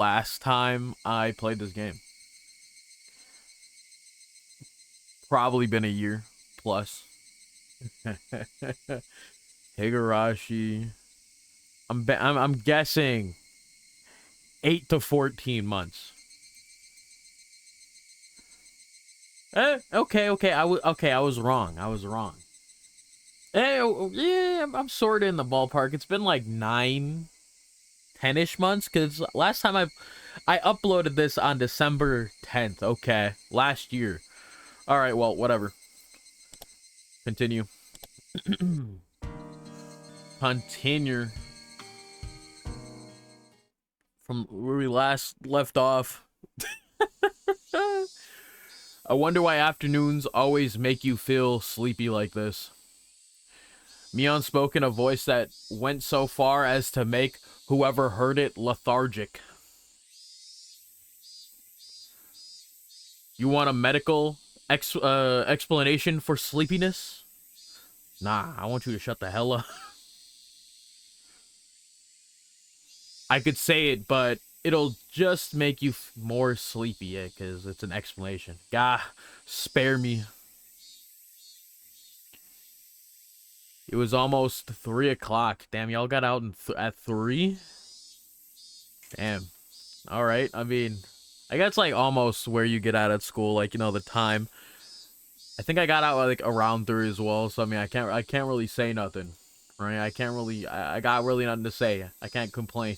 last time I played this game? Probably been a year plus. Higurashi. I'm guessing 8 to 14 months. Okay. I was wrong. Yeah, I'm sort of in the ballpark. It's been like 9, 10-ish months, because last time I uploaded this on December 10th. Okay, last year. All right, well, whatever. Continue. Continue from where we last left off. I wonder why afternoons always make you feel sleepy like this. Mion spoke in a voice that went so far as to make whoever heard it lethargic. You want a medical explanation for sleepiness? Nah, I want you to shut the hell up. I could say it, but it'll just make you more sleepy, because it's an explanation. Gah, spare me. It was almost 3 o'clock. Damn, y'all got out at 3? Damn. Alright, I mean, I guess like almost where you get out at school, like, you know, the time. I think I got out like around 3 as well, so I mean, I can't really say nothing. Right? I got really nothing to say. I can't complain.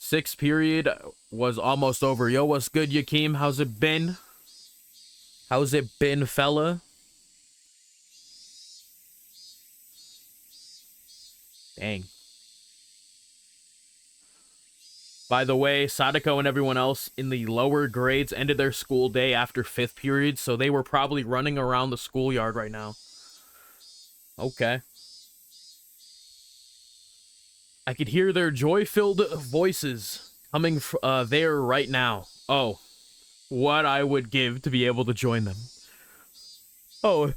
6th period was almost over. Yo, what's good, Yakeem? How's it been? How's it been, fella? Dang. By the way, Sadako and everyone else in the lower grades ended their school day after 5th period, so they were probably running around the schoolyard right now. Okay. I could hear their joy-filled voices coming there right now. Oh, what I would give to be able to join them. Oh,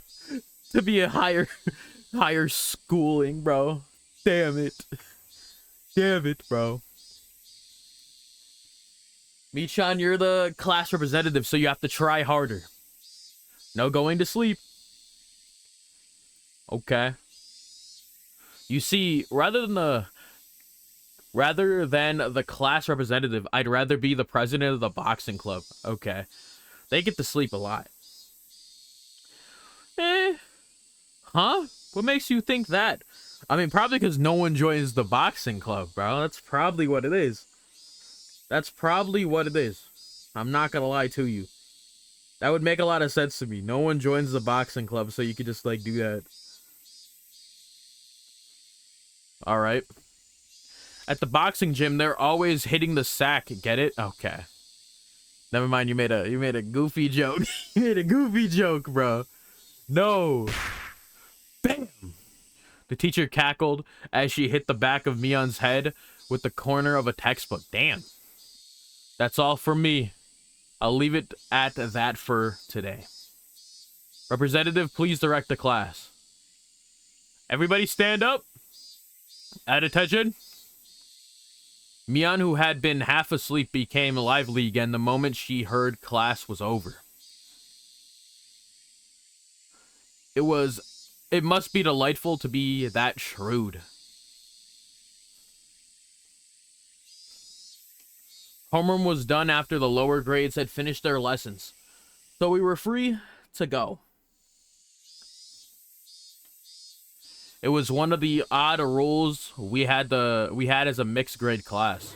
to be a higher schooling, bro. Damn it. Damn it, bro. Michan, you're the class representative, so you have to try harder. No going to sleep. Okay. You see, rather than the class representative, I'd rather be the president of the boxing club. Okay. They get to sleep a lot. Huh? What makes you think that? I mean, probably because no one joins the boxing club, bro. That's probably what it is. That's probably what it is. I'm not gonna lie to you. That would make a lot of sense to me. No one joins the boxing club, so you could just, like, do that. Alright. At the boxing gym, they're always hitting the sack. Get it? Okay. Never mind, you made a goofy joke. You made a goofy joke, bro. No. Bam! The teacher cackled as she hit the back of Mion's head with the corner of a textbook. Damn. That's all from me. I'll leave it at that for today. Representative, please direct the class. Everybody stand up. At attention. Mion, who had been half asleep, became lively again the moment she heard class was over. It must be delightful to be that shrewd. Homeroom was done after the lower grades had finished their lessons, so we were free to go. It was one of the odd rules we had as a mixed grade class.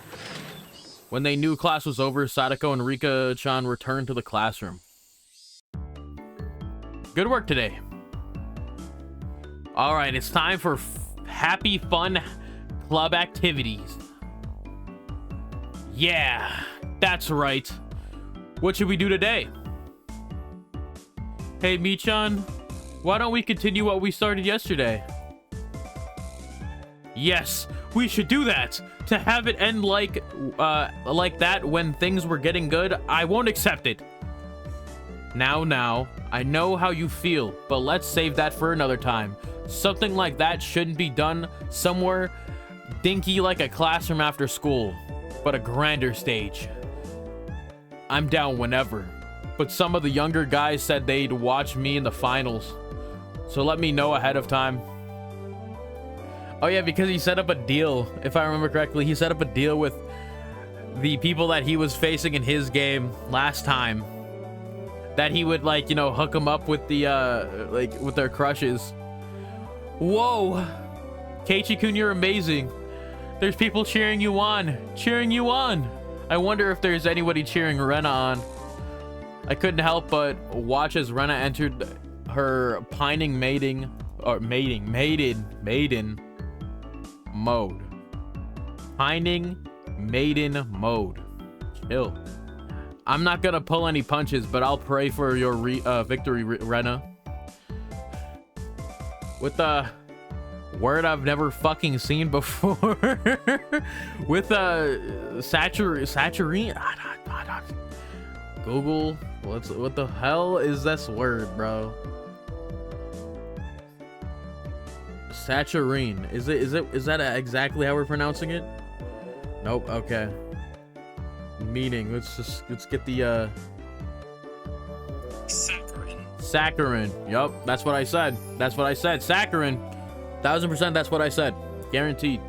When they knew class was over, Sadako and Rika-chan returned to the classroom. Good work today. All right, it's time for happy, fun club activities. Yeah, that's right. What should we do today? Hey, Michan, why don't we continue what we started yesterday? Yes, we should do that. To have it end like that when things were getting good, I won't accept it. Now, I know how you feel, but let's save that for another time. Something like that shouldn't be done somewhere dinky like a classroom after school. but a grander stage. I'm down whenever, but some of the younger guys said they'd watch me in the finals, so let me know ahead of time. Oh yeah, because he set up a deal, if I remember correctly. He set up a deal with the people that he was facing in his game last time, that he would, like, you know, hook them up with the like with their crushes. Whoa, Keiichi-kun, you're amazing. There's people cheering you on. I wonder if there's anybody cheering Rena on. I couldn't help but watch as Rena entered her pining maiden mode. Pining maiden mode. Chill. I'm not gonna pull any punches, but I'll pray for your victory, Rena. With a word I've never fucking seen before. With saturine. Google. What the hell is this word, bro? Saturine. Is that exactly how we're pronouncing it? Nope. Okay. Meaning. Let's get the Saccharin. Yup, that's what I said. Saccharin. 1000%, that's what I said. Guaranteed.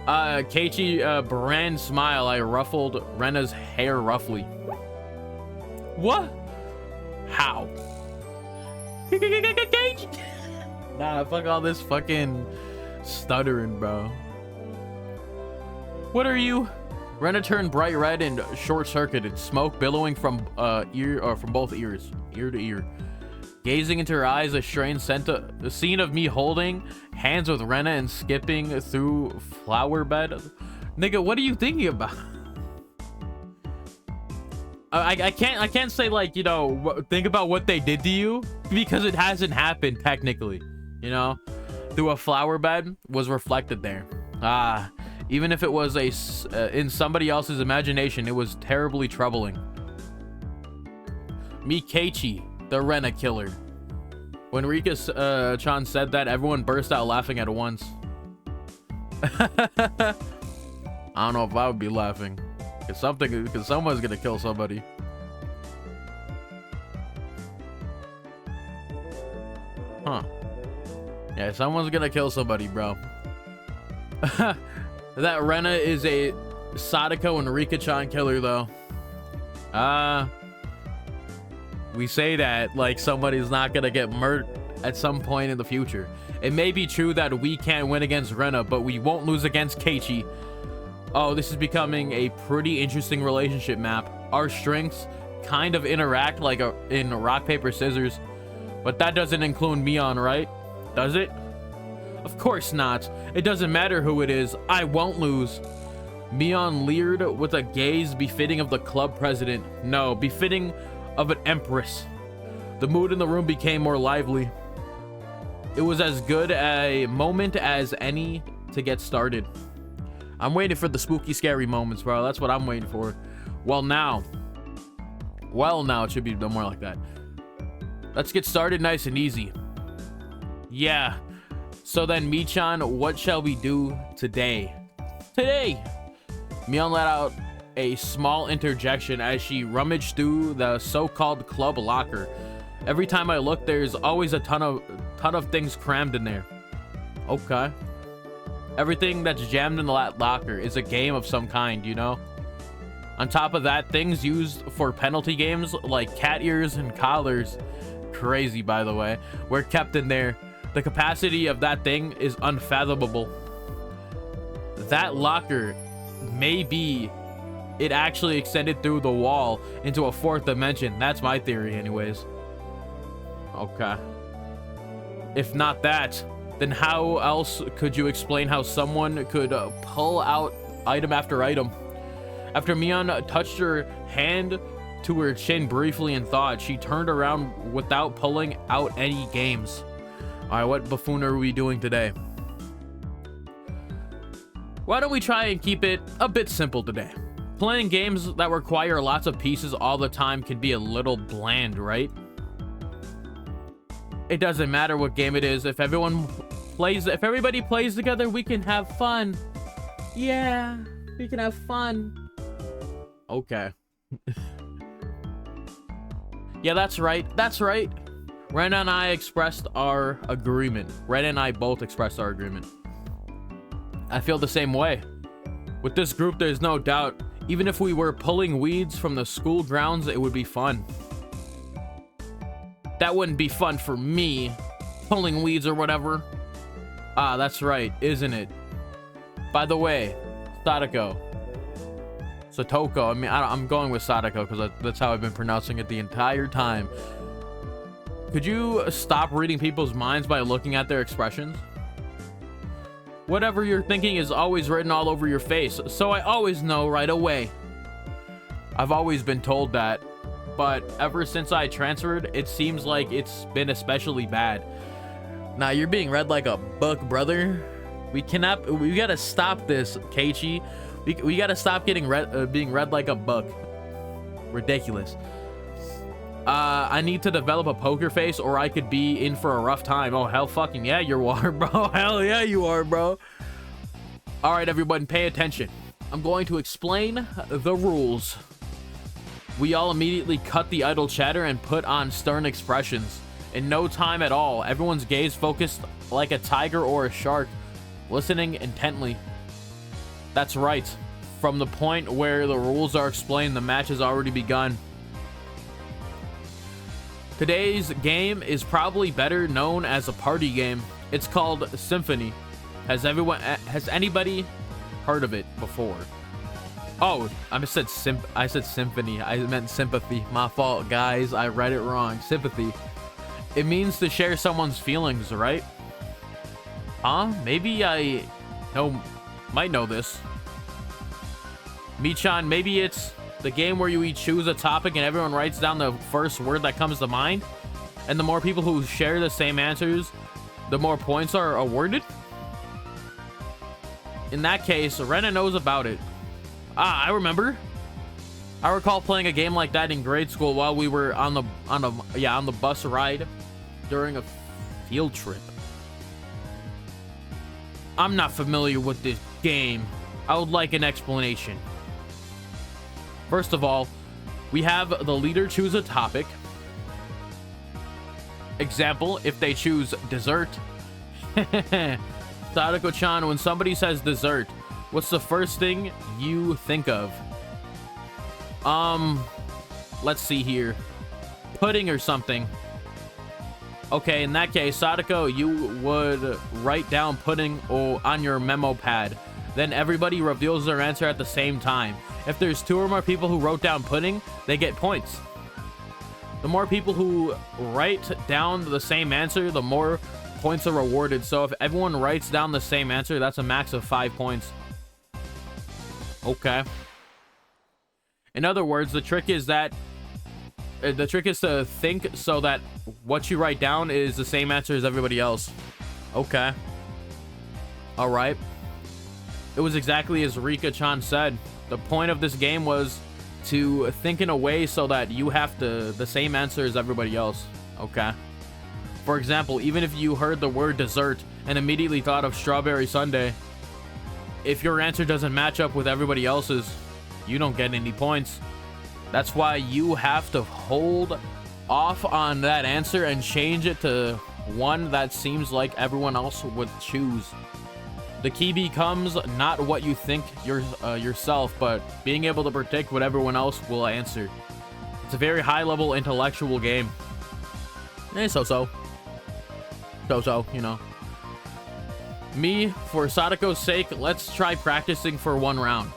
Keiichi, brand smile. I ruffled Rena's hair roughly. What? How? Nah, fuck all this fucking stuttering, bro. What are you? Rena turned bright red and short-circuited, smoke billowing from from both ears, ear to ear. Gazing into her eyes, a strange the scene of me holding hands with Rena and skipping through flower bed. Nigga, what are you thinking about? I can't say, like, you know, think about what they did to you, because it hasn't happened technically, you know. Through a flower bed was reflected there. Even if it was in somebody else's imagination, it was terribly troubling. Me, Keiichi, the Rena killer. When Rika-chan said that, everyone burst out laughing at once. I don't know if I would be laughing. Because someone's gonna kill somebody. Huh. Yeah, someone's gonna kill somebody, bro. That Rena is a Sadako and Rika-chan killer, though. We say that like somebody's not gonna get murdered at some point in the future. It may be true that we can't win against Rena, but we won't lose against Keiichi. Oh, this is becoming a pretty interesting relationship map. Our strengths kind of interact like in rock, paper, scissors. But that doesn't include Mion, right? Does it? Of course not. It doesn't matter who it is. I won't lose. Mion leered with a gaze befitting of the club president. No, befitting of an empress. The mood in the room became more lively. It was as good a moment as any to get started. I'm waiting for the spooky, scary moments, bro. That's what I'm waiting for. Well, now, it should be more like that. Let's get started nice and easy. Yeah. So then, Michan, what shall we do today? Mion let out a small interjection as she rummaged through the so-called club locker. Every time I look, there's always a ton of things crammed in there. Okay. Everything that's jammed in the locker is a game of some kind, you know? On top of that, things used for penalty games like cat ears and collars, crazy by the way, were kept in there. The capacity of that thing is unfathomable. That locker, maybe it actually extended through the wall into a fourth dimension. That's my theory anyways. Okay. If not that, then how else could you explain how someone could pull out item after item? After Mion touched her hand to her chin briefly in thought, she turned around without pulling out any games. Alright, what buffoon are we doing today? Why don't we try and keep it a bit simple today? Playing games that require lots of pieces all the time can be a little bland, right? It doesn't matter what game it is. If everybody plays together, we can have fun. Yeah. We can have fun. Okay. Yeah, that's right. That's right. Ren and I expressed our agreement. Ren and I both expressed our agreement. I feel the same way. With this group, there's no doubt. Even if we were pulling weeds from the school grounds, it would be fun. That wouldn't be fun for me. Pulling weeds or whatever. Ah, that's right, isn't it? By the way, Satoko. Satoko. I mean, I'm going with Satoko because that's how I've been pronouncing it the entire time. Could you stop reading people's minds by looking at their expressions? Whatever you're thinking is always written all over your face, so I always know right away. I've always been told that, but ever since I transferred, it seems like it's been especially bad. Nah, you're being read like a book, brother. We gotta stop this, Keiichi. We gotta stop getting being read like a book. Ridiculous. I need to develop a poker face or I could be in for a rough time. Oh, hell fucking yeah, you are, bro. Hell yeah, you are, bro. All right, everyone, pay attention. I'm going to explain the rules. We all immediately cut the idle chatter and put on stern expressions. In no time at all, everyone's gaze focused like a tiger or a shark, listening intently. That's right. From the point where the rules are explained, the match has already begun. Today's game is probably better known as a party game. It's called Symphony. Has anybody heard of it before? Oh, I said symphony. I meant sympathy. My fault, guys. I read it wrong. Sympathy. It means to share someone's feelings, right? Huh? Maybe I might know this. Michan, maybe it's the game where you choose a topic and everyone writes down the first word that comes to mind, and the more people who share the same answers, the more points are awarded. In that case, Rena knows about it. Ah, I remember. I recall playing a game like that in grade school while we were on the bus ride during a field trip. I'm not familiar with this game. I would like an explanation. First of all, we have the leader choose a topic. Example, if they choose dessert. Sadako-chan, when somebody says dessert, what's the first thing you think of? Let's see here. Pudding or something. Okay, in that case, Sadako, you would write down pudding on your memo pad. Then everybody reveals their answer at the same time. If there's 2 or more people who wrote down pudding, they get points. The more people who write down the same answer, the more points are awarded. So if everyone writes down the same answer, that's a max of 5 points. Okay. In other words, the trick is to think so that what you write down is the same answer as everybody else. Okay. All right. It was exactly as Rika-chan said. The point of this game was to think in a way so that you have the same answer as everybody else. Okay. For example, even if you heard the word dessert and immediately thought of strawberry sundae, if your answer doesn't match up with everybody else's, you don't get any points. That's why you have to hold off on that answer and change it to one that seems like everyone else would choose. The key becomes not what you think yourself, but being able to predict what everyone else will answer. It's a very high-level intellectual game. So-so, you know. Me, for Sadako's sake, let's try practicing for 1 round.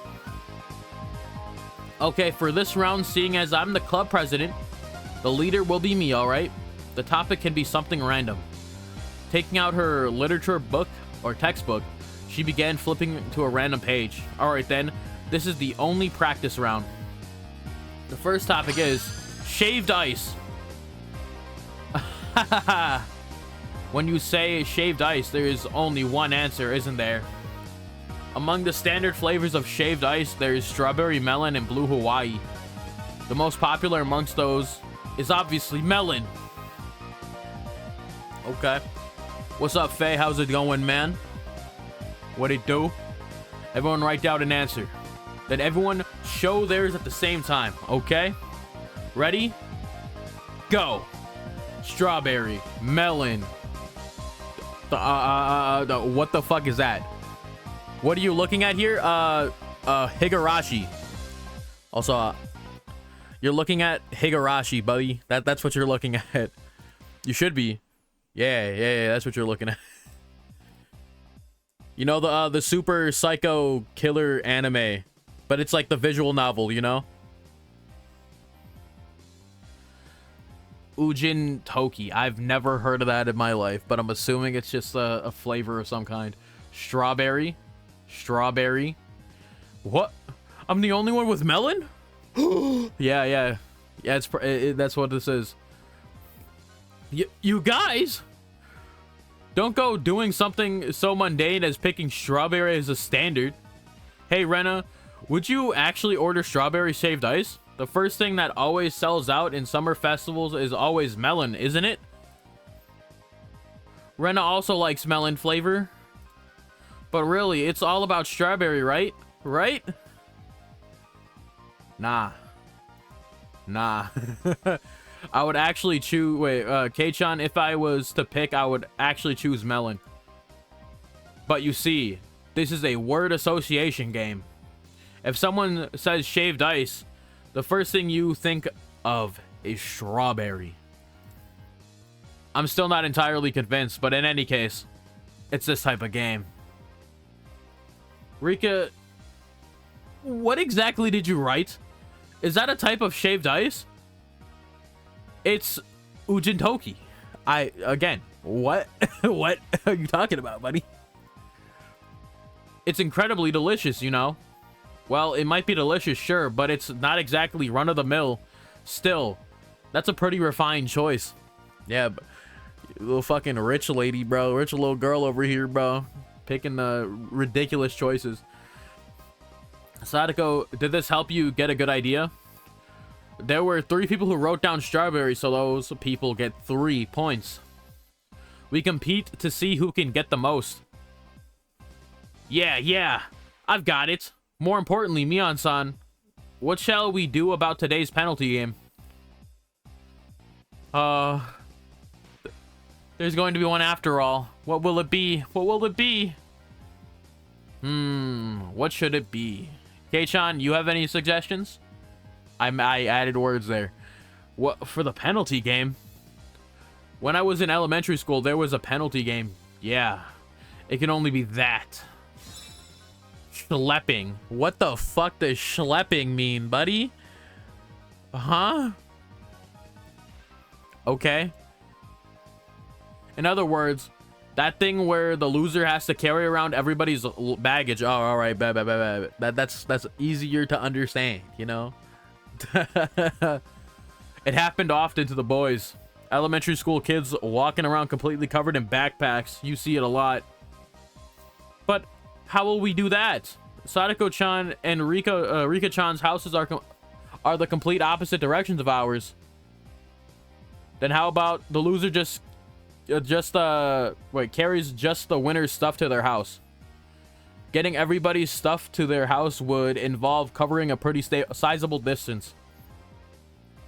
Okay, for this round, seeing as I'm the club president, the leader will be me, alright? The topic can be something random. Taking out her literature book or textbook, she began flipping to a random page. Alright then, this is the only practice round. The first topic is shaved ice. When you say shaved ice, there is only one answer, isn't there? Among the standard flavors of shaved ice, there is strawberry melon and blue Hawaii. The most popular amongst those is obviously melon. Okay. What's up, Faye? How's it going, man? What it do? Everyone write down an answer. Then everyone show theirs at the same time, okay? Ready? Go. Strawberry, melon. What the fuck is that? What are you looking at here? Higurashi. Also, you're looking at Higurashi, buddy. That's what you're looking at. You should be. Yeah, that's what you're looking at. You know, the super psycho killer anime, but it's like the visual novel, you know? Ujin Toki. I've never heard of that in my life, but I'm assuming it's just a flavor of some kind. Strawberry. Strawberry. What? I'm the only one with melon? Yeah, that's what this is. You guys, don't go doing something so mundane as picking strawberry as a standard. Hey, Rena, would you actually order strawberry shaved ice? The first thing that always sells out in summer festivals is always melon, isn't it? Rena also likes melon flavor. But really, it's all about strawberry, right? Right? Nah. I would actually choose... Wait, K-chan, if I was to pick, I would actually choose melon. But you see, this is a word association game. If someone says shaved ice, the first thing you think of is strawberry. I'm still not entirely convinced, but in any case, it's this type of game. Rika, what exactly did you write? Is that a type of shaved ice? It's Ujintoki. Again, what? What are you talking about, buddy? It's incredibly delicious, you know? Well, it might be delicious, sure, but it's not exactly run-of-the-mill. Still, that's a pretty refined choice. Yeah, but little fucking rich lady, bro. Rich little girl over here, bro. Picking the ridiculous choices. Sadako, did this help you get a good idea? There were 3 people who wrote down strawberry, so those people get 3 points. We compete to see who can get the most. Yeah, I've got it. More importantly, Mion-san, what shall we do about today's penalty game? There's going to be one after all. What will it be? What will it be? What should it be? K-chan, you have any suggestions? I added words there. What for the penalty game? When I was in elementary school, there was a penalty game. Yeah, it can only be that. Schlepping. What the fuck does schlepping mean, buddy? Huh? Okay. In other words, that thing where the loser has to carry around everybody's baggage. Oh, all right, bad. That's easier to understand, you know? It happened often to the boys. Elementary school kids walking around completely covered in backpacks. You see it a lot. But how will we do that? Sadako-chan and Rika-chan's houses are the complete opposite directions of ours. Then how about the loser carries just the winner's stuff to their house? Getting everybody's stuff to their house would involve covering a pretty sizable distance.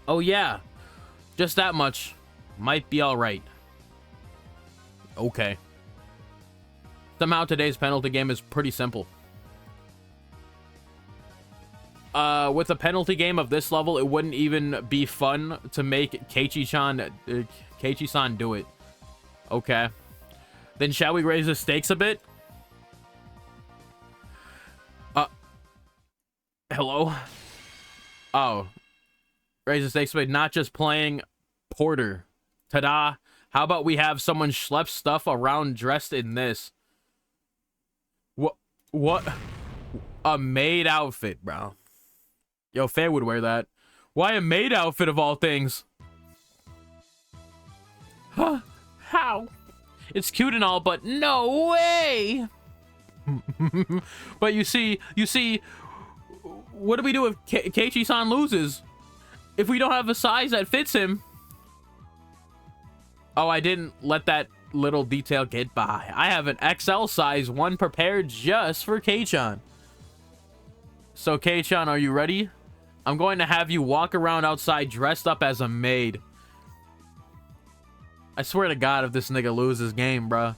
Oh yeah, just that much might be all right. Okay. Somehow today's penalty game is pretty simple. With a penalty game of this level, it wouldn't even be fun to make Keiichi-san do it. Okay. Then shall we raise the stakes a bit? Hello? Oh. Raise the stakes a bit, not just playing Porter. Ta-da. How about we have someone schlep stuff around dressed in this? What? A maid outfit, bro. Yo, Faye would wear that. Why a maid outfit of all things? Huh? How? It's cute and all, but no way! But you see, what do we do if Keiichi-san loses? If we don't have a size that fits him? Oh, I didn't let that little detail get by. I have an XL size one prepared just for Kei-chan. So, Kei-chan, are you ready? I'm going to have you walk around outside dressed up as a maid. I swear to God, if this nigga loses game, bruh.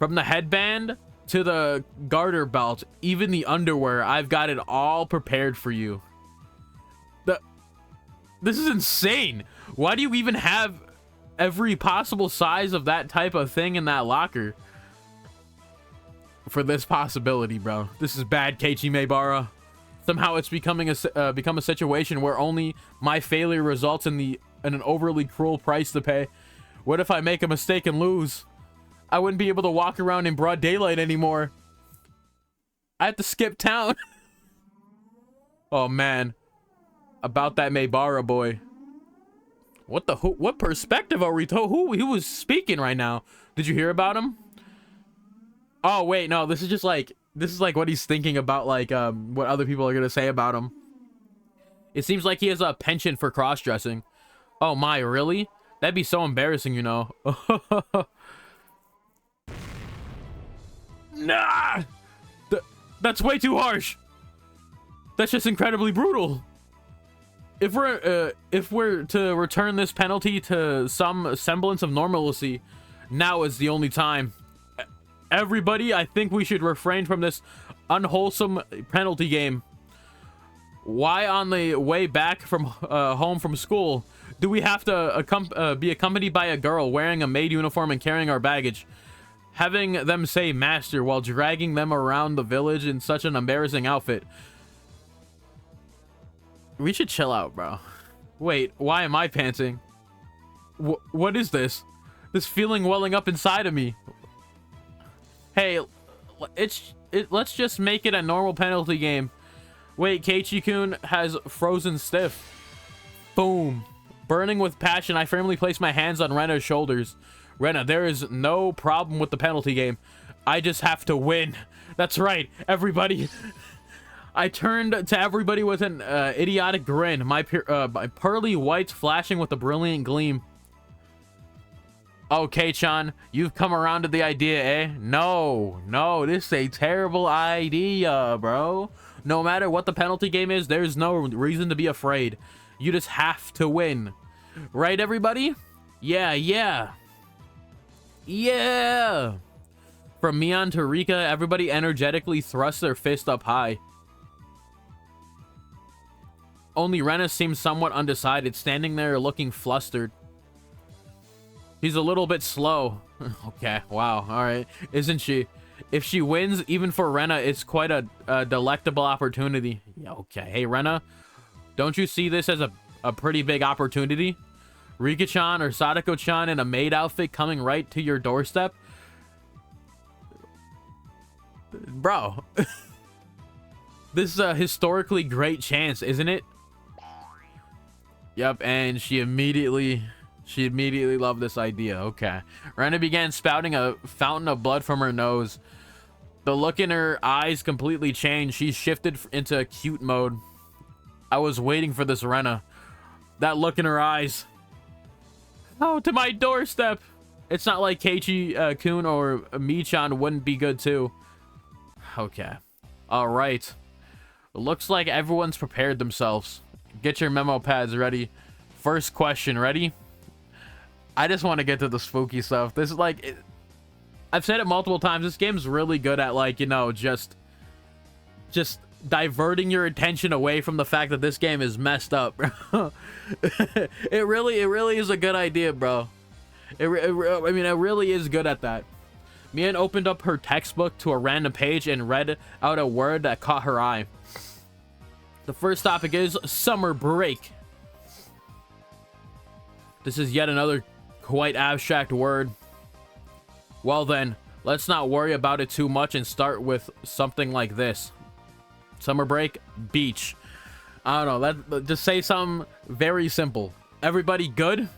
From the headband to the garter belt, even the underwear, I've got it all prepared for you. This is insane. Why do you even have every possible size of that type of thing in that locker? For this possibility, bro. This is bad, Keiichi Maebara. Somehow it's become a situation where only my failure results in an overly cruel price to pay. What if I make a mistake and lose? I wouldn't be able to walk around in broad daylight anymore. I have to skip town. Oh man. About that Maebara boy. What perspective are we told? Who was speaking right now? Did you hear about him? Oh wait, no, this is like what he's thinking about, like what other people are gonna say about him. It seems like he has a penchant for cross-dressing. Oh my, really? That'd be so embarrassing, you know. Nah! That's way too harsh. That's just incredibly brutal. If we're to return this penalty to some semblance of normalcy, now is the only time. Everybody, I think we should refrain from this unwholesome penalty game. Why on the way back from home from school do we have to be accompanied by a girl wearing a maid uniform and carrying our baggage? Having them say master while dragging them around the village in such an embarrassing outfit. We should chill out, bro. Wait, why am I panting? What is this? This feeling welling up inside of me. Hey, let's just make it a normal penalty game. Wait, Keiichi-kun has frozen stiff. Boom. Burning with passion, I firmly place my hands on Rena's shoulders. Rena, there is no problem with the penalty game. I just have to win. That's right, everybody. I turned to everybody with an idiotic grin, my pearly whites flashing with a brilliant gleam. Okay, Chan, you've come around to the idea, eh? No, this is a terrible idea, bro. No matter what the penalty game is, there's no reason to be afraid. You just have to win. Right, everybody? Yeah. From Mion to Rika, everybody energetically thrusts their fist up high. Only Rena seems somewhat undecided, standing there looking flustered. She's a little bit slow. Okay, wow, alright. Isn't she? If she wins, even for Rena, it's quite a delectable opportunity. Okay, hey Rena, don't you see this as a pretty big opportunity? Rika-chan or Sadako-chan in a maid outfit coming right to your doorstep? Bro. This is a historically great chance, isn't it? Yep, and she immediately loved this idea. Okay. Rena began spouting a fountain of blood from her nose. The look in her eyes completely changed. She shifted into acute mode. I was waiting for this, Rena. That look in her eyes. Oh, to my doorstep. It's not like Keiichi-kun or Mi-chan wouldn't be good too. Okay. All right. Looks like everyone's prepared themselves. Get your memo pads ready. First question, ready? I just want to get to the spooky stuff. This is like... I've said it multiple times. This game's really good at, like, you know, just diverting your attention away from the fact that this game is messed up, bro. It really is a good idea, bro. I mean, it really is good at that. Mian opened up her textbook to a random page and read out a word that caught her eye. The first topic is summer break. This is yet another quite abstract word. Well then, let's not worry about it too much and start with something like this. Summer break, beach. I don't know, just say something very simple. Everybody good?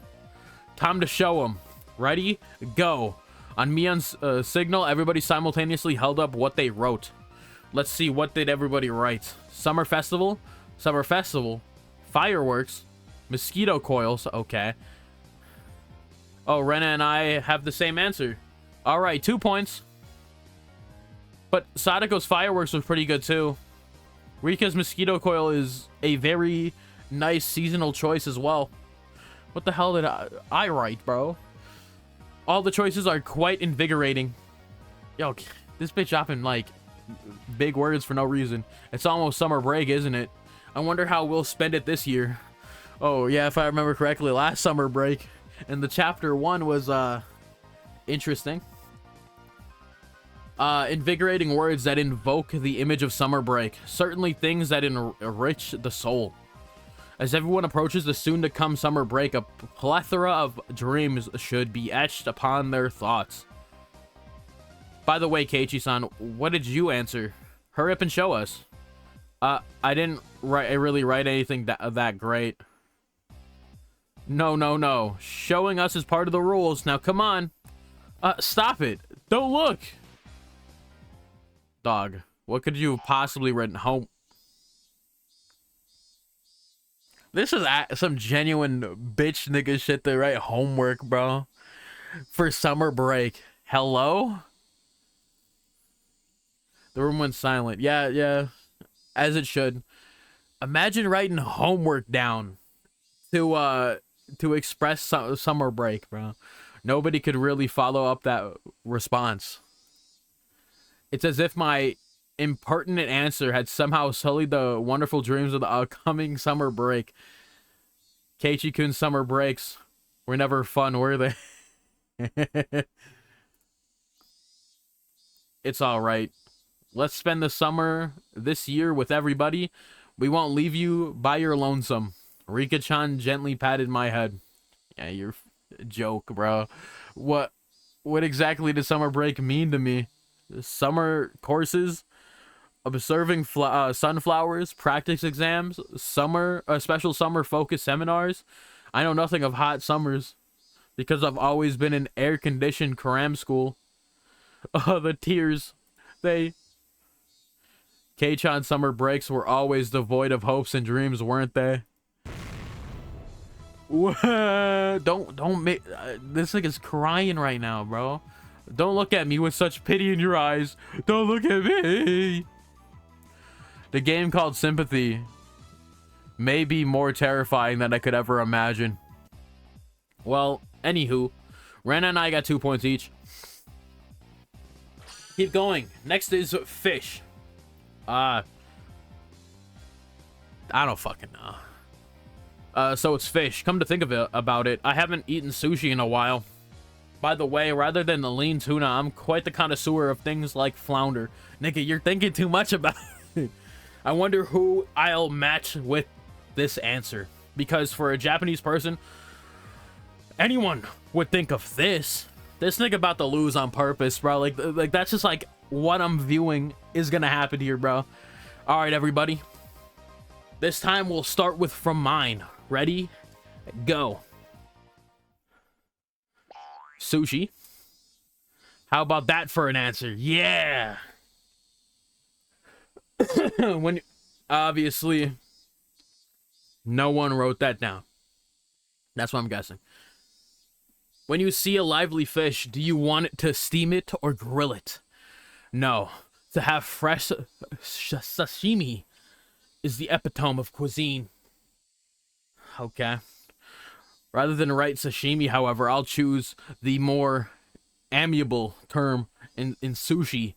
Time to show them. Ready? Go. On Mian's signal, everybody simultaneously held up what they wrote. Let's see, what did everybody write? Summer festival, fireworks, mosquito coils, okay. Oh, Rena and I have the same answer. All right, 2 points. But Sadako's fireworks was pretty good too. Rika's mosquito coil is a very nice seasonal choice as well. What the hell did I write, bro? All the choices are quite invigorating. Yo, this bitch dropping like big words for no reason. It's almost summer break, isn't it? I wonder how we'll spend it this year. Oh yeah, if I remember correctly, last summer break, and the chapter 1 was interesting. Invigorating words that invoke the image of summer break. Certainly things that enrich the soul. As everyone approaches the soon-to-come summer break, a plethora of dreams should be etched upon their thoughts. By the way, Keiichi-san, what did you answer? Hurry up and show us. I didn't really write anything that great. No. Showing us is part of the rules. Now, come on. Stop it. Don't look. Dog, what could you have possibly written home? This is some genuine bitch nigga shit to write homework, bro. For summer break. Hello? The room went silent. Yeah. As it should. Imagine writing homework down to express summer break, bro. Nobody could really follow up that response. It's as if my impertinent answer had somehow sullied the wonderful dreams of the upcoming summer break. Keiichi-kun's summer breaks were never fun, were they? It's alright. Let's spend the summer this year with everybody. We won't leave you by your lonesome. Rika-chan gently patted my head. Yeah, you're a joke, bro. What exactly does summer break mean to me? Summer courses, observing sunflowers, practice exams, special summer focus seminars. I know nothing of hot summers because I've always been in air-conditioned cram school. Oh, the tears. Kei-chan summer breaks were always devoid of hopes and dreams, weren't they? Don't make this nigga's crying right now, bro. Don't look at me with such pity in your eyes. Don't look at me. The game called Sympathy may be more terrifying than I could ever imagine. Well, anywho, Ren and I got 2 points each. Keep going. Next is fish. I don't fucking know. So it's fish. Come to think of it, about it, I haven't eaten sushi in a while. By the way, rather than the lean tuna, I'm quite the connoisseur of things like flounder. Nigga, you're thinking too much about it. I wonder who I'll match with this answer. Because for a Japanese person, anyone would think of this. This nigga about to lose on purpose, bro. Like that's just like what I'm viewing is gonna happen here, bro. Alright, everybody. This time we'll start with from mine. Ready? Go. Sushi. How about that for an answer? Yeah. When obviously no one wrote that down. That's what I'm guessing. When you see a lively fish, do you want it to steam it or grill it? No. To have fresh sashimi is the epitome of cuisine. Okay. Rather than write sashimi, however, I'll choose the more amiable term in sushi.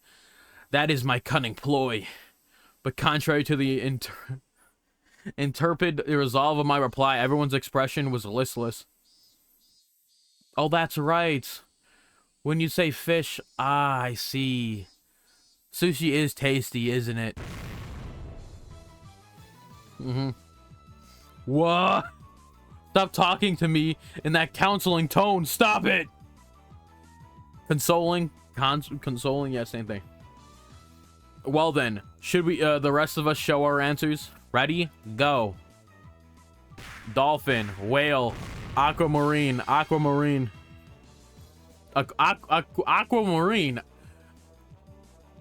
That is my cunning ploy. But contrary to the intrepid resolve of my reply, everyone's expression was listless. Oh, that's right. When you say fish, I see. Sushi is tasty, isn't it? What? Stop talking to me in that counseling tone. Stop it. Consoling, yeah, same thing. Well then, should we the rest of us show our answers? Ready? Go. Dolphin, whale, aquamarine. Aquamarine.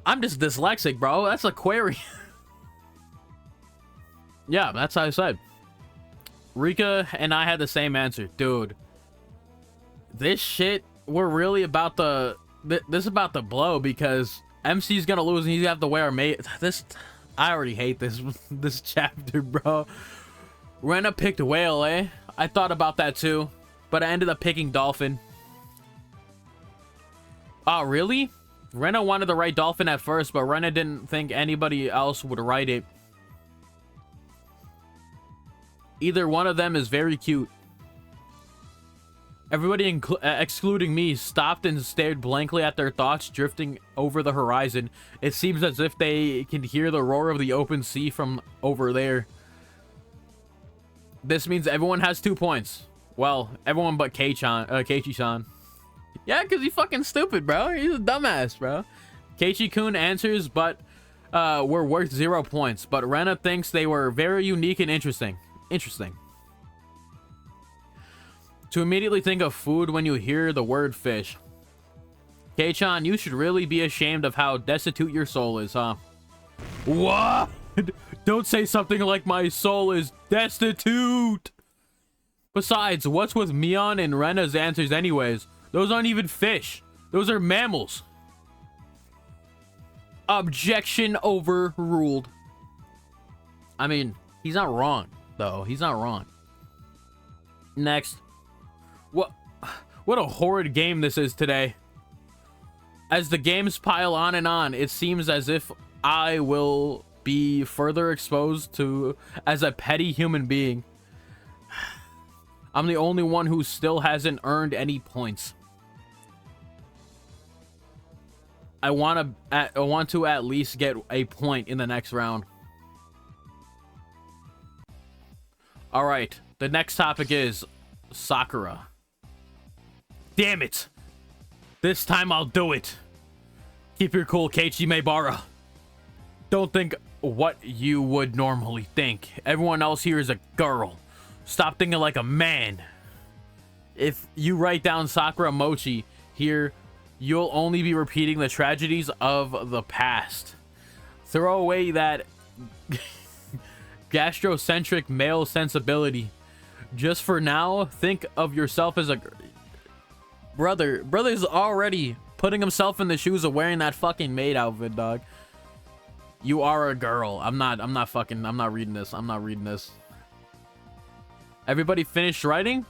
I'm just dyslexic, bro. That's aquarium. Yeah, that's how I said. Rika and I had the same answer. Dude, this shit, we're really about to... This is about to blow because MC's gonna lose and he's gonna have to wear a mate. I already hate this this chapter, bro. Rena picked whale, eh? I thought about that too, but I ended up picking dolphin. Oh, really? Rena wanted to write dolphin at first, but Rena didn't think anybody else would write it. Either one of them is very cute. Everybody, excluding me, stopped and stared blankly at their thoughts drifting over the horizon. It seems as if they can hear the roar of the open sea from over there. This means everyone has 2 points. Well, everyone but Keiichi-san. Yeah, because he's fucking stupid, bro. He's a dumbass, bro. Keiichi-kun answers, but were worth 0 points. But Rena thinks they were very unique and interesting. To immediately think of food when you hear the word fish. Kei-chan, you should really be ashamed of how destitute your soul is, huh? What? Don't say something like my soul is destitute. Besides, what's with Mion and Rena's answers anyways? Those aren't even fish. Those are mammals. Objection overruled. I mean, he's not wrong, though. He's not wrong. Next. What a horrid game this is today. As the games pile on and on, it seems as if I will be further exposed to as a petty human being. I'm the only one who still hasn't earned any points. I want to at least get a point in the next round. All right, the next topic is Sakura. Damn it! This time I'll do it. Keep your cool, Keiichi Maebara. Don't think what you would normally think. Everyone else here is a girl. Stop thinking like a man. If you write down Sakura Mochi here, you'll only be repeating the tragedies of the past. Throw away that gastrocentric male sensibility. Just for now, think of yourself as a... Brother's already putting himself in the shoes of wearing that fucking maid outfit, dog. You are a girl. I'm not reading this. I'm not reading this. Everybody finished writing?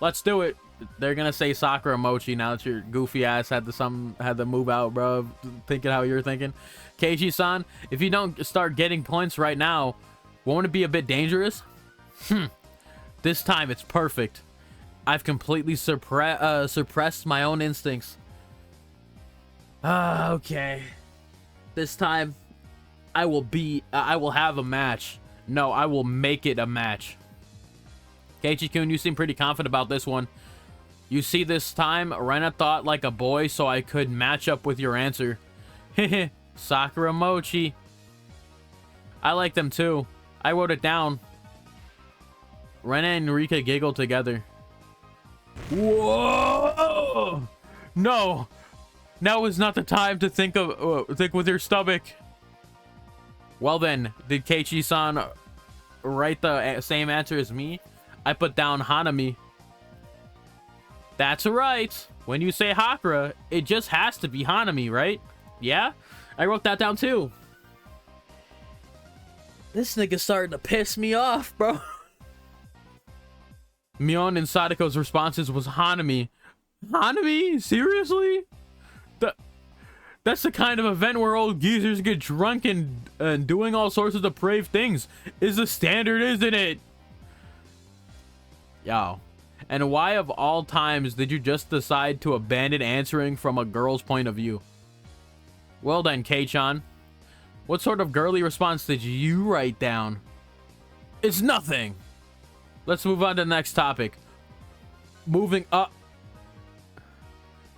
Let's do it. They're gonna say Sakura Mochi now that your goofy ass had to move out, bro. Thinking how you're thinking. Keiichi-san, if you don't start getting points right now, won't it be a bit dangerous? This time it's perfect. I've completely suppressed my own instincts. Okay. This time, I will have a match. No, I will make it a match. Keiichi-kun, you seem pretty confident about this one. You see, this time, Rena thought like a boy, so I could match up with your answer. Heh, Sakura Mochi. I like them too. I wrote it down. Rena and Rika giggled together. Whoa! No! Now is not the time to think with your stomach. Well then, did Keiichi-san write the same answer as me? I put down Hanami. That's right. When you say Hakura, it just has to be Hanami, right? Yeah? I wrote that down too. This nigga's starting to piss me off, bro. Mion and Sadako's responses was Hanami. Hanami? Seriously? That's the kind of event where old geezers get drunk and doing all sorts of depraved things. Is the standard, isn't it? Yo. And why of all times did you just decide to abandon answering from a girl's point of view? Well then, Kei-chan. What sort of girly response did you write down? It's nothing. Let's move on to the next topic. Moving up.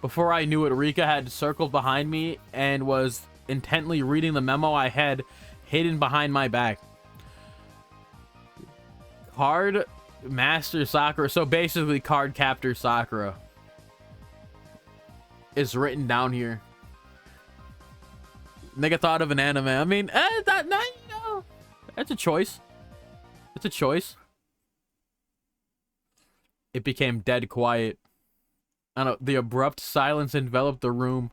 Before I knew it, Rika had circled behind me and was intently reading the memo I had hidden behind my back. Card Master Sakura. So basically, Card Captor Sakura is written down here. Nigga thought of an anime. I mean, that's a choice. It's a choice. It became dead quiet. I don't know. The abrupt silence enveloped the room.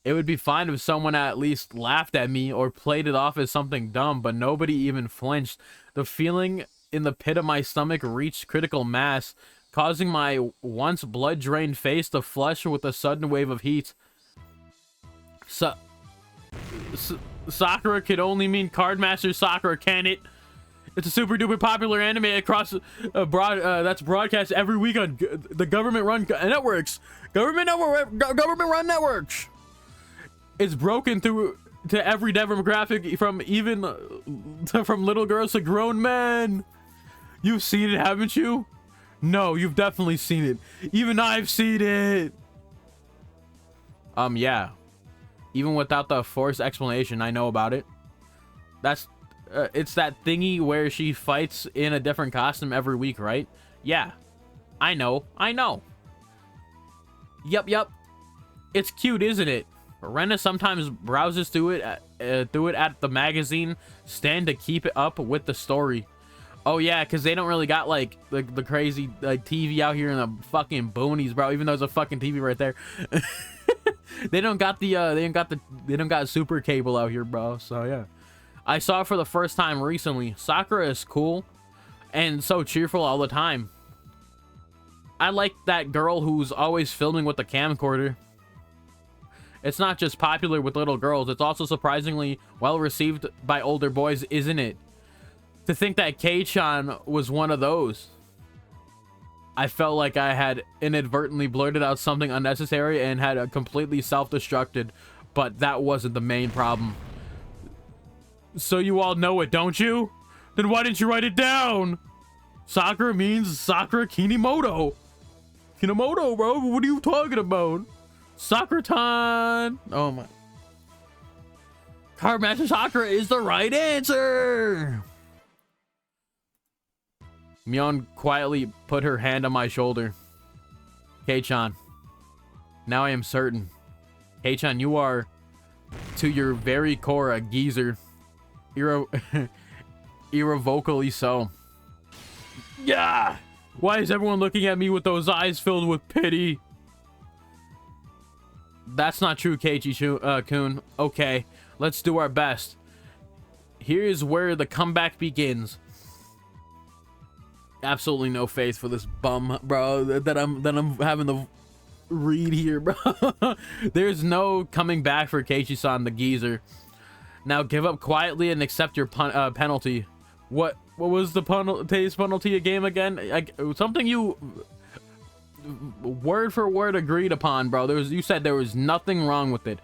It would be fine if someone at least laughed at me or played it off as something dumb, but nobody even flinched. The feeling in the pit of my stomach reached critical mass, causing my once blood-drained face to flush with a sudden wave of heat. Sakura could only mean Cardmaster Sakura, can it? It's a super duper popular anime across that's broadcast every week on the government-run networks. Government-run networks. It's broken through to every demographic, from little girls to grown men. You've seen it, haven't you? No, you've definitely seen it. Even I've seen it. Yeah. Even without the forced explanation, I know about it. That's it's that thingy where she fights in a different costume every week, right? Yeah. I know. Yup. It's cute, isn't it? Rena sometimes browses through it at the magazine stand to keep it up with the story. Oh yeah, because they don't really got like the crazy like TV out here in the fucking boonies, bro. Even though there's a fucking TV right there. They don't got super cable out here, bro. So yeah, I saw it for the first time recently. Sakura is cool and so cheerful all the time. I like that girl who's always filming with the camcorder. It's not just popular with little girls, it's also surprisingly well received by older boys, isn't it? To think that Kei-chan was one of those. I felt like I had inadvertently blurted out something unnecessary and had completely self-destructed, but that wasn't the main problem. So you all know it, don't you? Then why didn't you write it down? Sakura means Sakura Kinimoto. Kinimoto, bro, what are you talking about? Sakura-tan. Oh my. Cardmaster Sakura is the right answer. Mion quietly put her hand on my shoulder. Kei-chan, now I am certain. Kei-chan, you are, to your very core, a geezer. Irrevocably so. Yeah! Why is everyone looking at me with those eyes filled with pity? That's not true, Keiichi-kun. Okay, let's do our best. Here's where the comeback begins. Absolutely no faith for this bum, bro, that I'm having to read here, bro. There's no coming back for Keiichi-san, the geezer. Now give up quietly and accept your penalty. What was the penalty game again? Something you word for word agreed upon, bro. You said there was nothing wrong with it.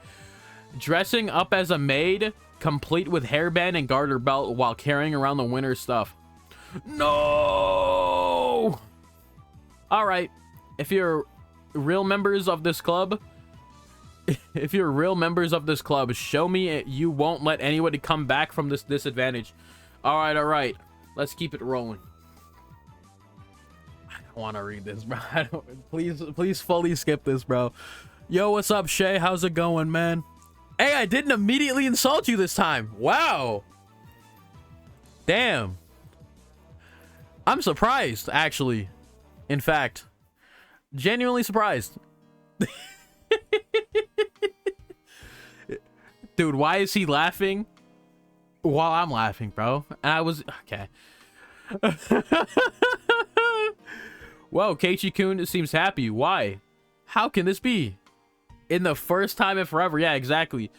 Dressing up as a maid, complete with hairband and garter belt while carrying around the winter stuff. No! Alright, if you're real members of this club, show me you won't let anybody come back from this disadvantage. Alright, let's keep it rolling. I don't want to read this, bro. Please fully skip this, bro. Yo, what's up, Shay? How's it going, man? Hey, I didn't immediately insult you this time. Wow. Damn. I'm surprised, actually. In fact, genuinely surprised. Dude, why is he laughing while I'm laughing, bro? And I was... Okay. Whoa, Keiichi-kun seems happy. Why? How can this be? In the first time in forever. Yeah, exactly.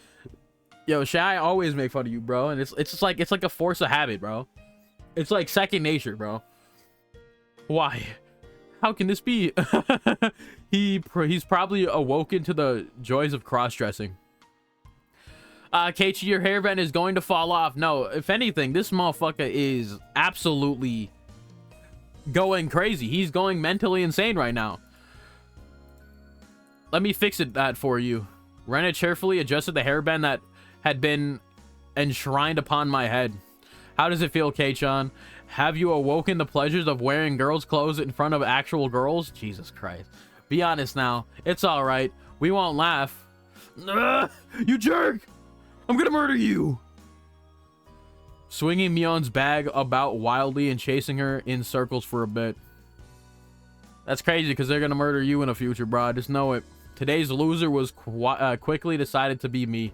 Yo, Shy, I always make fun of you, bro. And it's just like... It's like a force of habit, bro. It's like second nature, bro. Why? How can this be? He's probably awoken to the joys of cross-dressing. Keiichi, your hairband is going to fall off. No, if anything, this motherfucker is absolutely going crazy. He's going mentally insane right now. Let me fix that for you. Rena cheerfully adjusted the hairband that had been enshrined upon my head. How does it feel, Kei-chan? Have you awoken the pleasures of wearing girls' clothes in front of actual girls? Jesus Christ. Be honest now. It's alright. We won't laugh. You jerk! I'm gonna murder you! Swinging Mion's bag about wildly and chasing her in circles for a bit. That's crazy because they're gonna murder you in the future, bro. Just know it. Today's loser was quickly decided to be me.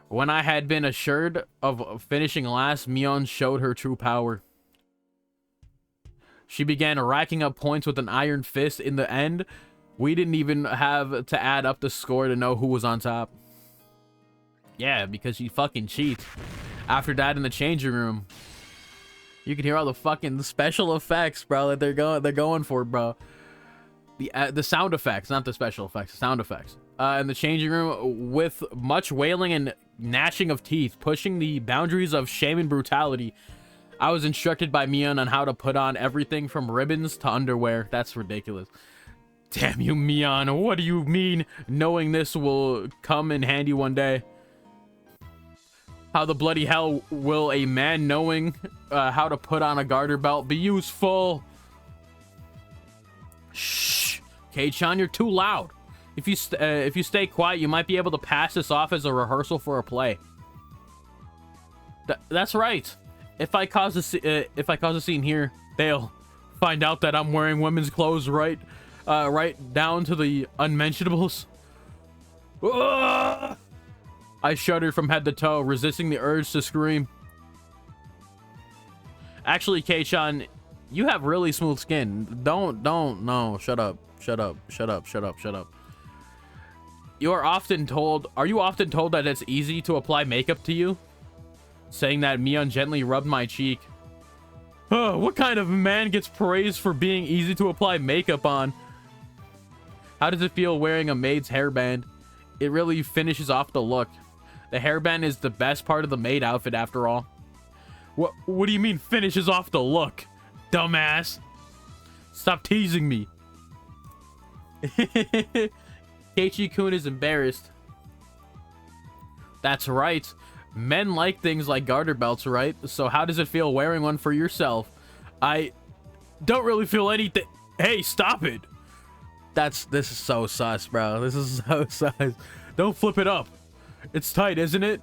When I had been assured of finishing last, Mion showed her true power. She began racking up points with an iron fist. In the end, we didn't even have to add up the score to know who was on top. Yeah, because she fucking cheats. After that, in the changing room, you can hear all the fucking special effects, bro, that they're going for, bro. The sound effects, not the special effects, the sound effects. In the changing room, with much wailing and gnashing of teeth, pushing the boundaries of shame and brutality, I was instructed by Mion on how to put on everything from ribbons to underwear. That's ridiculous. Damn you, Mion. What do you mean knowing this will come in handy one day? How the bloody hell will a man knowing how to put on a garter belt be useful? Shh. Kei-chan, you're too loud. If you stay quiet, you might be able to pass this off as a rehearsal for a play. That's right. If I cause a scene here, they'll find out that I'm wearing women's clothes right down to the unmentionables. Ugh! I shuddered from head to toe, resisting the urge to scream. Actually, Kei-chan, you have really smooth skin. No, shut up. Are you often told that it's easy to apply makeup to you? Saying that, Mion gently rubbed my cheek. What kind of man gets praised for being easy to apply makeup on? How does it feel wearing a maid's hairband? It really finishes off the look. The hairband is the best part of the maid outfit, after all. What do you mean finishes off the look, dumbass? Stop teasing me. Keiichi-kun is embarrassed. That's right. Men like things like garter belts, right? So how does it feel wearing one for yourself? I don't really feel anything. Hey, stop it. This is so sus, bro. This is so sus. Don't flip it up. It's tight, isn't it?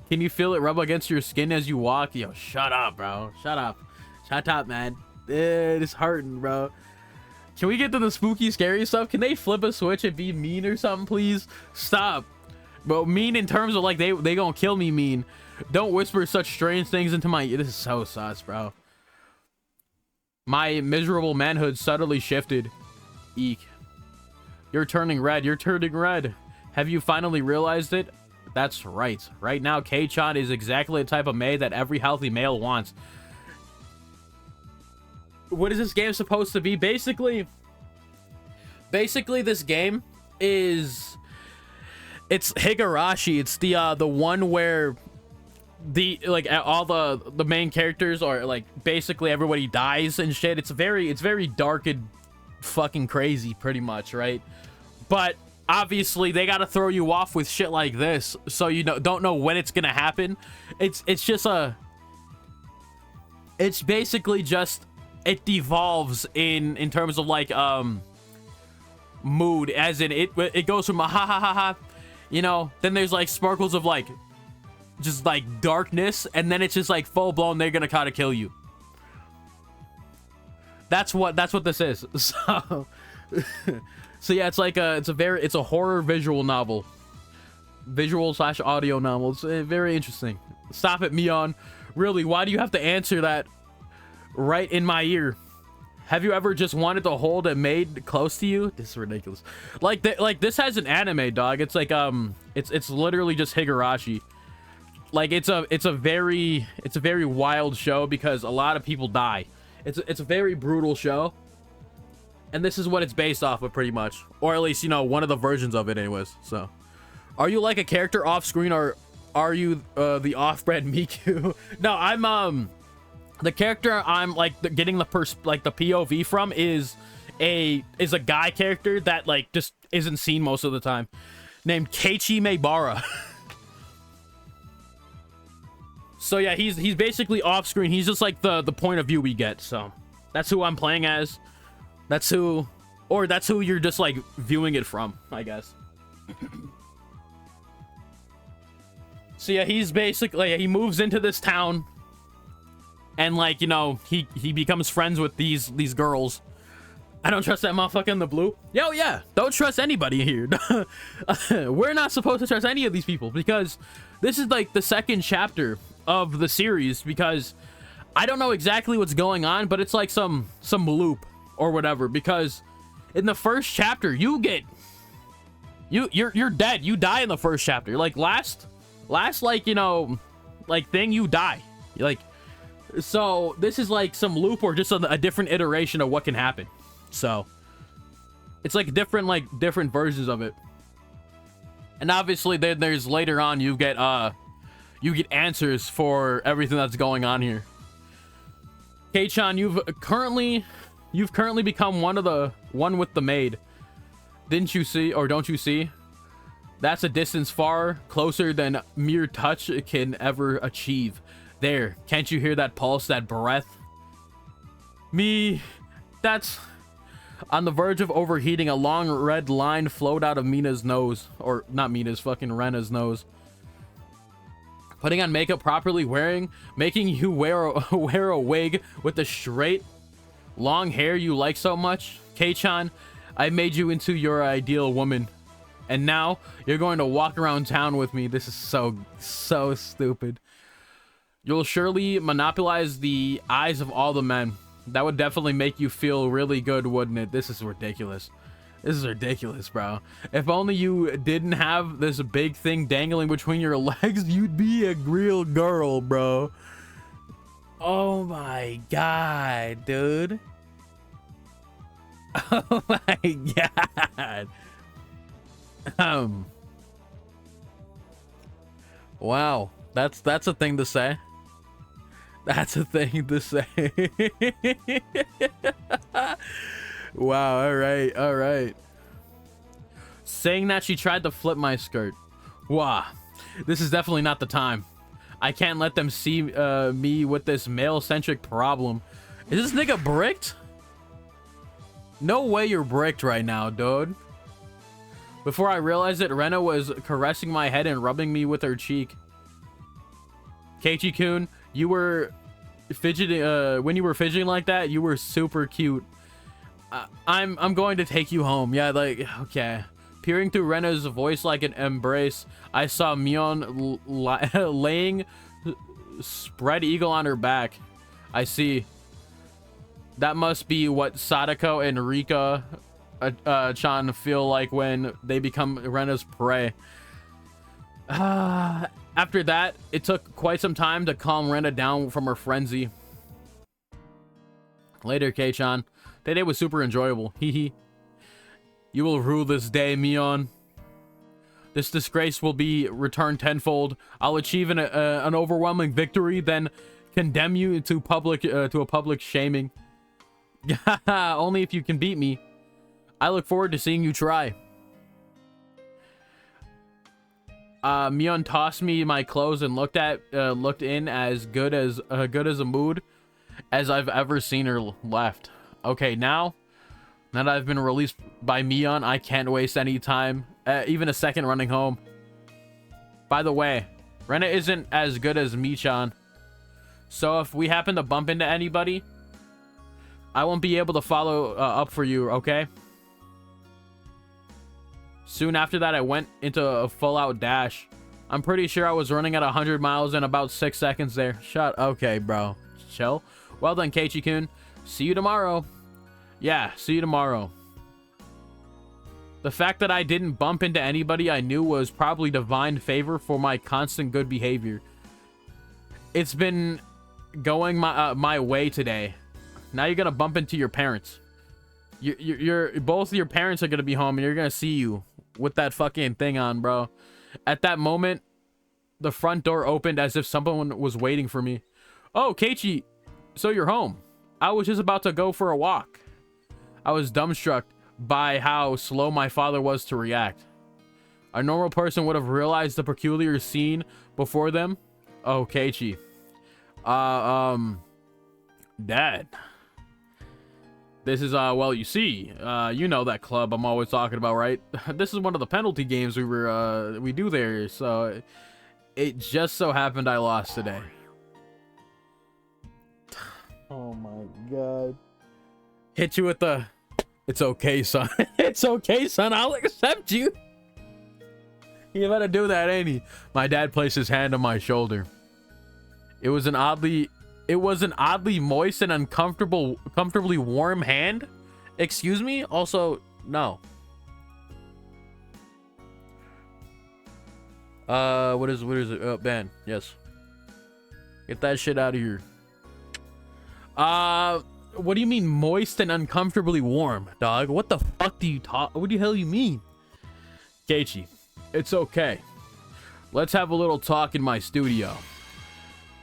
Can you feel it rub against your skin as you walk? Yo, shut up, bro. Shut up. Shut up, man. It's hurting, bro. Can we get to the spooky, scary stuff? Can they flip a switch and be mean or something, please? Stop. But mean in terms of like they gonna kill me mean. Don't whisper such strange things into my ear. This is so sus, bro. My miserable manhood subtly shifted. Eek. You're turning red. You're turning red. Have you finally realized it? That's right. Right now, Kei-chan is exactly the type of maid that every healthy male wants. What is this game supposed to be? Basically this game is... It's Higurashi. It's the one where all the main characters are like basically everybody dies and shit. It's very dark and fucking crazy, pretty much, right? But obviously they gotta throw you off with shit like this, so you don't know when it's gonna happen. It's basically just it devolves in terms of like mood, as in it goes from a ha ha ha ha, you know, then there's like sparkles of like just like darkness, and then it's just like full blown they're gonna kind of kill you. That's what this is. So yeah, it's like it's a horror visual novel, visual/audio novel. It's very interesting. Stop it, Mion. Really, why do you have to answer that right in my ear? Have you ever just wanted to hold a maid close to you? This is ridiculous. Like this has an anime, dog. It's like it's literally just Higurashi. Like it's a very wild show because a lot of people die. It's a very brutal show. And this is what it's based off of, pretty much. Or at least, you know, one of the versions of it anyways. So, are you like a character off screen, or are you the off-brand Miku? No, I'm the character I'm like getting the POV from is a guy character that like just isn't seen most of the time, named Keiichi Meibara. So yeah, he's basically off screen. He's just like the point of view we get. So that's who I'm playing as. That's who you're just like viewing it from, I guess. So yeah, he's basically, he moves into this town, and like, you know, he becomes friends with these girls, I don't trust that motherfucker in the blue. Yo, yeah, don't trust anybody here. We're not supposed to trust any of these people because this is like the second chapter of the series, because I don't know exactly what's going on, but it's like some loop or whatever, because in the first chapter you're dead. You die in the first chapter. Like last like, you know, like thing, you die. Like, so this is like some loop or just a different iteration of what can happen. So it's like different versions of it. And obviously then there's later on you get answers for everything that's going on here. Kei-chan, you've currently become one with the maid. Didn't you see, or don't you see? That's a distance far closer than mere touch can ever achieve. There, can't you hear that pulse, that breath? That's on the verge of overheating. A long red line flowed out of Mina's nose, or not Mina's, fucking Rena's nose. Putting on makeup properly, making you wear a wig with the straight, long hair you like so much. Kei-chan, I made you into your ideal woman, and now you're going to walk around town with me. This is so stupid. You'll surely monopolize the eyes of all the men. That would definitely make you feel really good, wouldn't it? This is ridiculous. This is ridiculous, bro. If only you didn't have this big thing dangling between your legs, you'd be a real girl, bro. Oh my god, dude. Oh my god. Wow, that's a thing to say. That's a thing to say. Wow, all right. Saying that she tried to flip my skirt. Wow, this is definitely not the time. I can't let them see me with this male-centric problem. Is this nigga bricked? No way you're bricked right now, dude. Before I realized it, Rena was caressing my head and rubbing me with her cheek. Keiichi-kun, you were fidgeting, when you were fidgeting like that, you were super cute. I'm going to take you home. Yeah, like, okay. Peering through Rena's voice like an embrace, I saw Mion laying spread eagle on her back. I see. That must be what Sadako and Rika chan feel like when they become Rena's prey. After that, it took quite some time to calm Rena down from her frenzy. Later, Kei-chan. Today was super enjoyable. Hehe. You will rule this day, Mion. This disgrace will be returned tenfold. I'll achieve an overwhelming victory, then condemn you to a public shaming. Only if you can beat me. I look forward to seeing you try. Mion tossed me my clothes and looked in as good as a mood as I've ever seen her left. Okay, now that I've been released by Mion, I can't waste any time, even a second running home. By the way, Rena isn't as good as Mi-chan, so if we happen to bump into anybody, I won't be able to follow up for you, okay? Soon after that, I went into a full-out dash. I'm pretty sure I was running at 100 miles in about 6 seconds there. Okay, bro. Chill. Well done, Keiichi-kun. See you tomorrow. Yeah, see you tomorrow. The fact that I didn't bump into anybody I knew was probably divine favor for my constant good behavior. It's been going my way today. Now you're gonna bump into your parents. Both of your parents are gonna be home and you're gonna see you with that fucking thing on, bro. At that moment, the front door opened as if someone was waiting for me. Oh, Keiichi, so you're home. I was just about to go for a walk. I was dumbstruck by how slow my father was to react. A normal person would have realized the peculiar scene before them. Oh, Keiichi. Dad. This is, well, you see, you know that club I'm always talking about, right? This is one of the penalty games we do there, so it just so happened I lost today. Oh my god. Hit you with the It's okay, son. It's okay, son. I'll accept you. You better do that, ain't he? My dad placed his hand on my shoulder. It was an oddly moist and comfortably warm hand. Excuse me? Also, no. What is it? Oh, Ben. Yes. Get that shit out of here. What do you mean moist and uncomfortably warm, dog? What the fuck do you talk? What the hell you mean? Keiichi, it's okay. Let's have a little talk in my studio.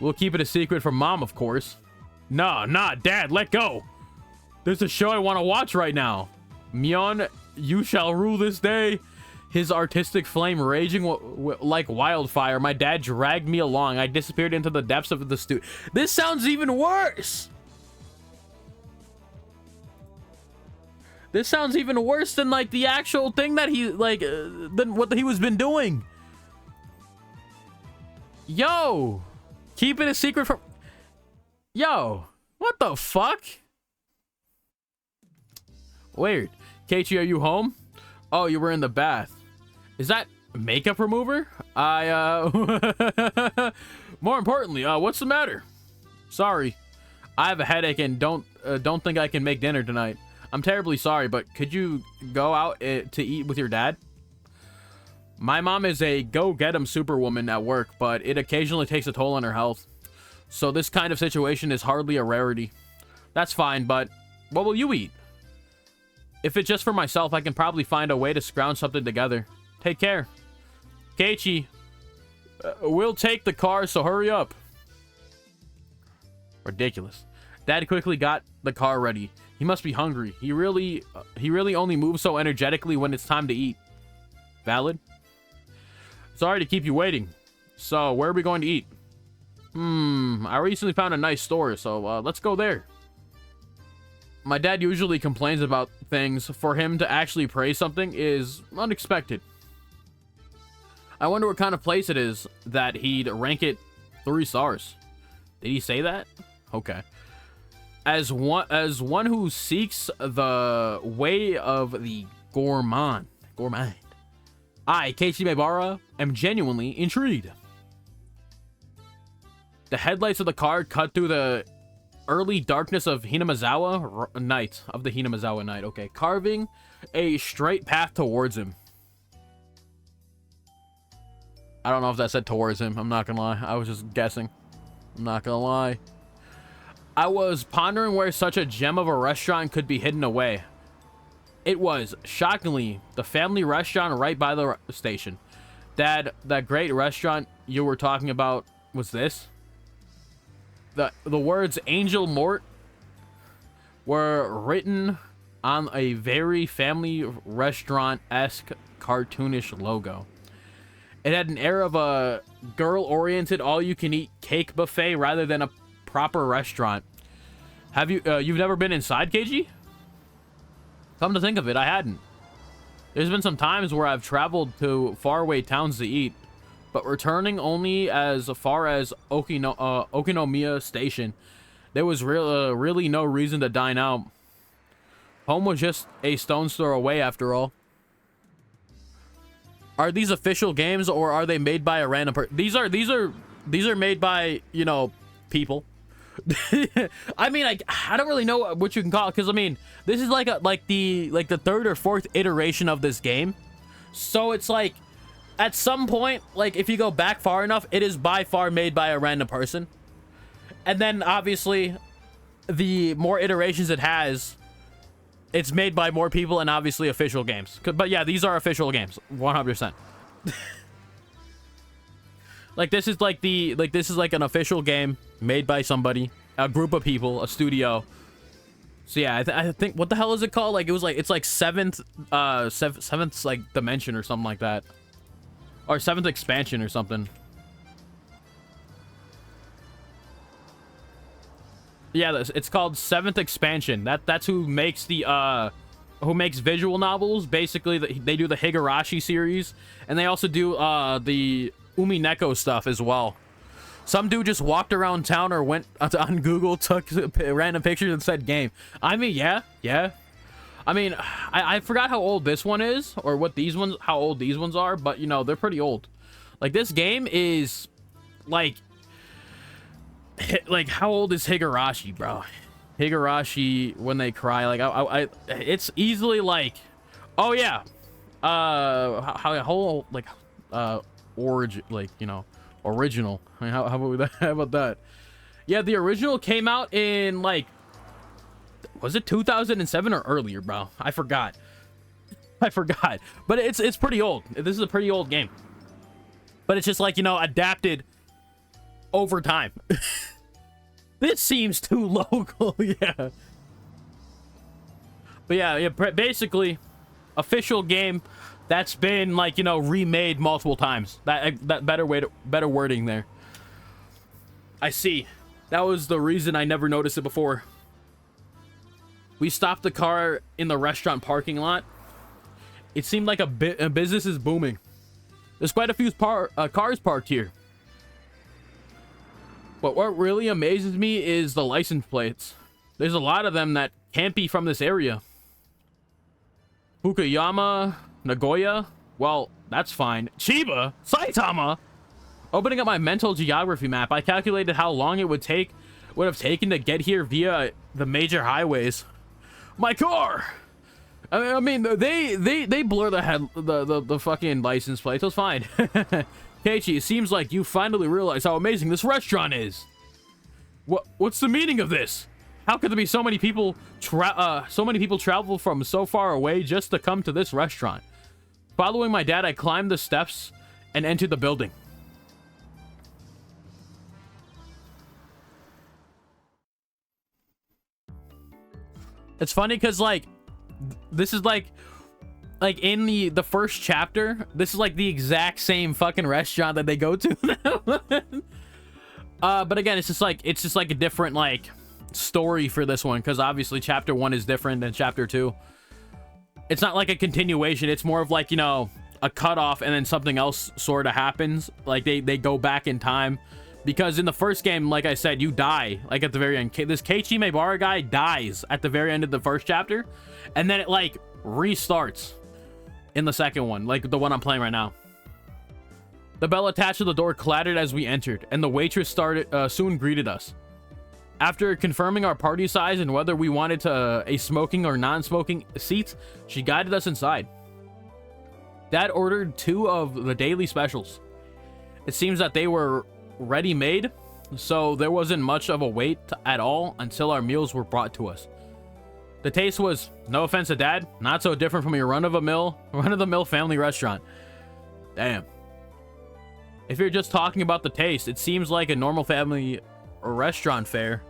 We'll keep it a secret from Mom, of course. Nah, Dad, let go. There's a show I want to watch right now. Mion, you shall rule this day. His artistic flame raging like wildfire. My dad dragged me along. I disappeared into the depths of the studio. This sounds even worse. This sounds even worse than like the actual thing that he than what he was been doing. Yo, keep it a secret from. Yo, what the fuck? Weird. Keiichi, are you home? Oh, you were in the bath. Is that makeup remover? More importantly, what's the matter? Sorry, I have a headache and don't think I can make dinner tonight. I'm terribly sorry, but could you go out to eat with your dad? My mom is a go-get-em superwoman at work, but it occasionally takes a toll on her health. So this kind of situation is hardly a rarity. That's fine, but what will you eat? If it's just for myself, I can probably find a way to scrounge something together. Take care. Keiichi, we'll take the car, so hurry up. Ridiculous. Dad quickly got the car ready. He must be hungry. He really only moves so energetically when it's time to eat. Valid? Sorry to keep you waiting. So, where are we going to eat? I recently found a nice store, so let's go there. My dad usually complains about things. For him to actually praise something is unexpected. I wonder what kind of place it is that he'd rank it 3 stars. Did he say that? Okay. As one who seeks the way of the gourmand, I, Keiichi Maebara, am genuinely intrigued. The headlights of the car cut through the early darkness of Hinamizawa night, okay, carving a straight path towards him. I don't know if that said towards him. I'm not gonna lie. I was just guessing. I'm not gonna lie. I was pondering where such a gem of a restaurant could be hidden away. It was, shockingly, the family restaurant right by the station. Dad, that great restaurant you were talking about was this? The words Angel Mort were written on a very family restaurant-esque cartoonish logo. It had an air of a girl-oriented all-you-can-eat cake buffet rather than a proper restaurant. Have you you've never been inside, Keiichi? Come to think of it, I hadn't. There's been some times where I've traveled to faraway towns to eat, but returning only as far as Okinomiya Station, there was really no reason to dine out. Home was just a stone's throw away, after all. Are these official games, or are they made by a random person? These are made by, you know, people. I mean, I don't really know what you can call it, because I mean, this is like the third or fourth iteration of this game. So it's like, at some point, like if you go back far enough, it is by far made by a random person. And then obviously, the more iterations it has, it's made by more people, and obviously official games. But yeah, these are official games, 100%. Like this is like an official game made by somebody, a group of people, a studio. So yeah, I think, what the hell is it called? Like it's like seventh like dimension or something like that, or seventh expansion or something. Yeah, it's called Seventh Expansion. That's who makes the who makes visual novels. Basically, they do the Higurashi series, and they also do the Umineko stuff as well. Some dude just walked around town or went on Google, took random pictures and said game. I mean, yeah. I mean, I forgot how old this one is, or what these ones, how old these ones are, but you know, they're pretty old. Like, this game is like how old is Higurashi, bro? Higurashi, When They Cry, like it's easily like, oh yeah, how old, like origin, like, you know, original. I mean, how about that? How about that? Yeah, the original came out in like, was it 2007 or earlier, bro? I forgot. But it's pretty old. This is a pretty old game. But it's just like, you know, adapted over time. This seems too local. Yeah. But yeah, basically official game that's been, like, you know, remade multiple times. That better wording there. I see. That was the reason I never noticed it before. We stopped the car in the restaurant parking lot. It seemed like a business is booming. There's quite a few cars parked here. But what really amazes me is the license plates. There's a lot of them that can't be from this area. Fukuyama, Nagoya, well, that's fine. Chiba, Saitama. Opening up my mental geography map, I calculated how long it would have taken to get here via the major highways. My car. I mean, they blur the fucking license plates. It's fine. Keiichi, it seems like you finally realize how amazing this restaurant is. What's the meaning of this? How could there be so many people travel from so far away just to come to this restaurant? Following my dad, I climbed the steps and entered the building. It's funny because, like, this is like in the first chapter, this is like the exact same fucking restaurant that they go to. But again, it's just like a different, like, story for this one, because obviously chapter 1 is different than chapter 2. It's not like a continuation. It's more of like, you know, a cutoff, and then something else sort of happens. Like they go back in time. Because in the first game, like I said, you die, like, at the very end. This Keiichi Maebara guy dies at the very end of the first chapter. And then it, like, restarts in the second one, like the one I'm playing right now. The bell attached to the door clattered as we entered, and the waitress soon greeted us. After confirming our party size and whether we wanted a smoking or non-smoking seat, she guided us inside. Dad ordered 2 of the daily specials. It seems that they were ready-made, so there wasn't much of a wait at all until our meals were brought to us. The taste was, no offense to Dad, not so different from your run-of-the-mill family restaurant. Damn. If you're just talking about the taste, it seems like a normal family restaurant fare.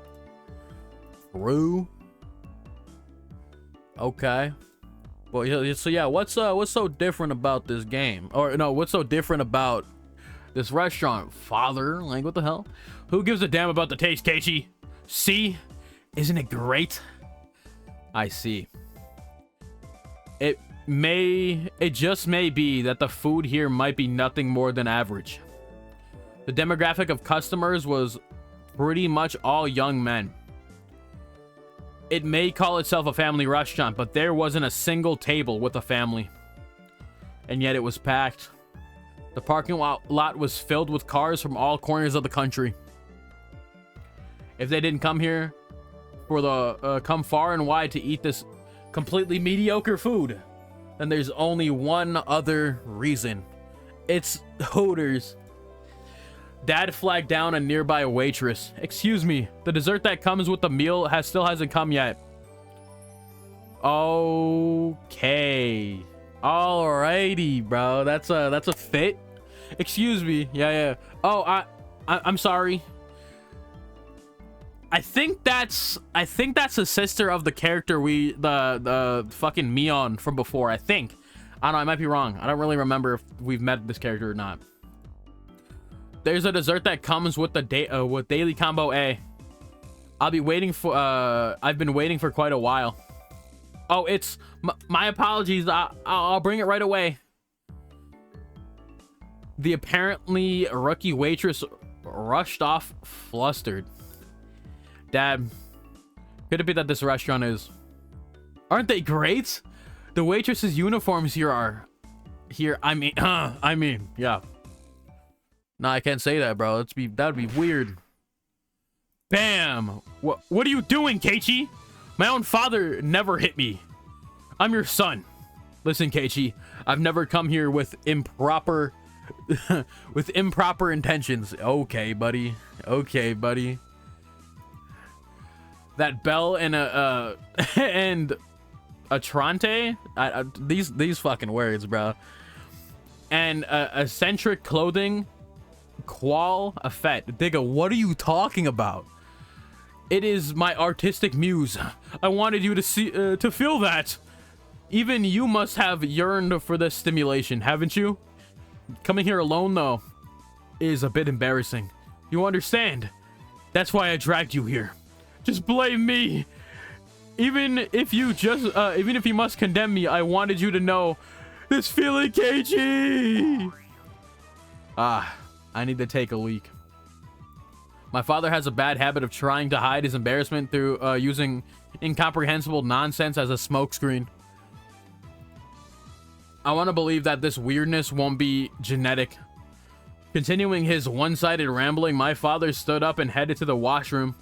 True. Okay. Well, yeah, so yeah, what's so different about this game? Or no, what's so different about this restaurant, father? Like, what the hell? Who gives a damn about the taste, Keiichi? See? Isn't it great? I see. It just may be that the food here might be nothing more than average. The demographic of customers was pretty much all young men. It may call itself a family restaurant, but there wasn't a single table with a family. And yet it was packed. The parking lot was filled with cars from all corners of the country. If they didn't come here come far and wide to eat this completely mediocre food, then there's only one other reason. It's Hooters. Dad flagged down a nearby waitress. Excuse me, the dessert that comes with the meal still hasn't come yet. Okay. Alrighty, bro. That's a fit. Excuse me. Yeah. Oh, I'm sorry. I think that's the sister of the character the fucking Mion from before. I think. I don't know, I might be wrong. I don't really remember if we've met this character or not. There's a dessert that comes with the with daily combo A. I've been waiting for quite a while. Oh, it's my apologies. I'll bring it right away. The apparently rookie waitress rushed off, flustered. Dad, could it be that this restaurant is Aren't they great? The waitress's uniforms here are... I mean, yeah. No, I can't say that, bro. That'd be weird. Bam! What are you doing, Keiichi? My own father never hit me. I'm your son. Listen, Keiichi, I've never come here with improper with improper intentions. Okay, buddy. Okay, buddy. That bell and a and a trante, these fucking words, bro. And eccentric clothing, qual effet. Digga, what are you talking about? It is my artistic muse. I wanted you to see, to feel that. Even you must have yearned for this stimulation, haven't you? Coming here alone, though, is a bit embarrassing. You understand? That's why I dragged you here. Just blame me. Even if you must condemn me, I wanted you to know this feeling, Keiichi. I need to take a leak. My father has a bad habit of trying to hide his embarrassment through using incomprehensible nonsense as a smokescreen. I want to believe that this weirdness won't be genetic. Continuing his one-sided rambling, my father stood up and headed to the washroom.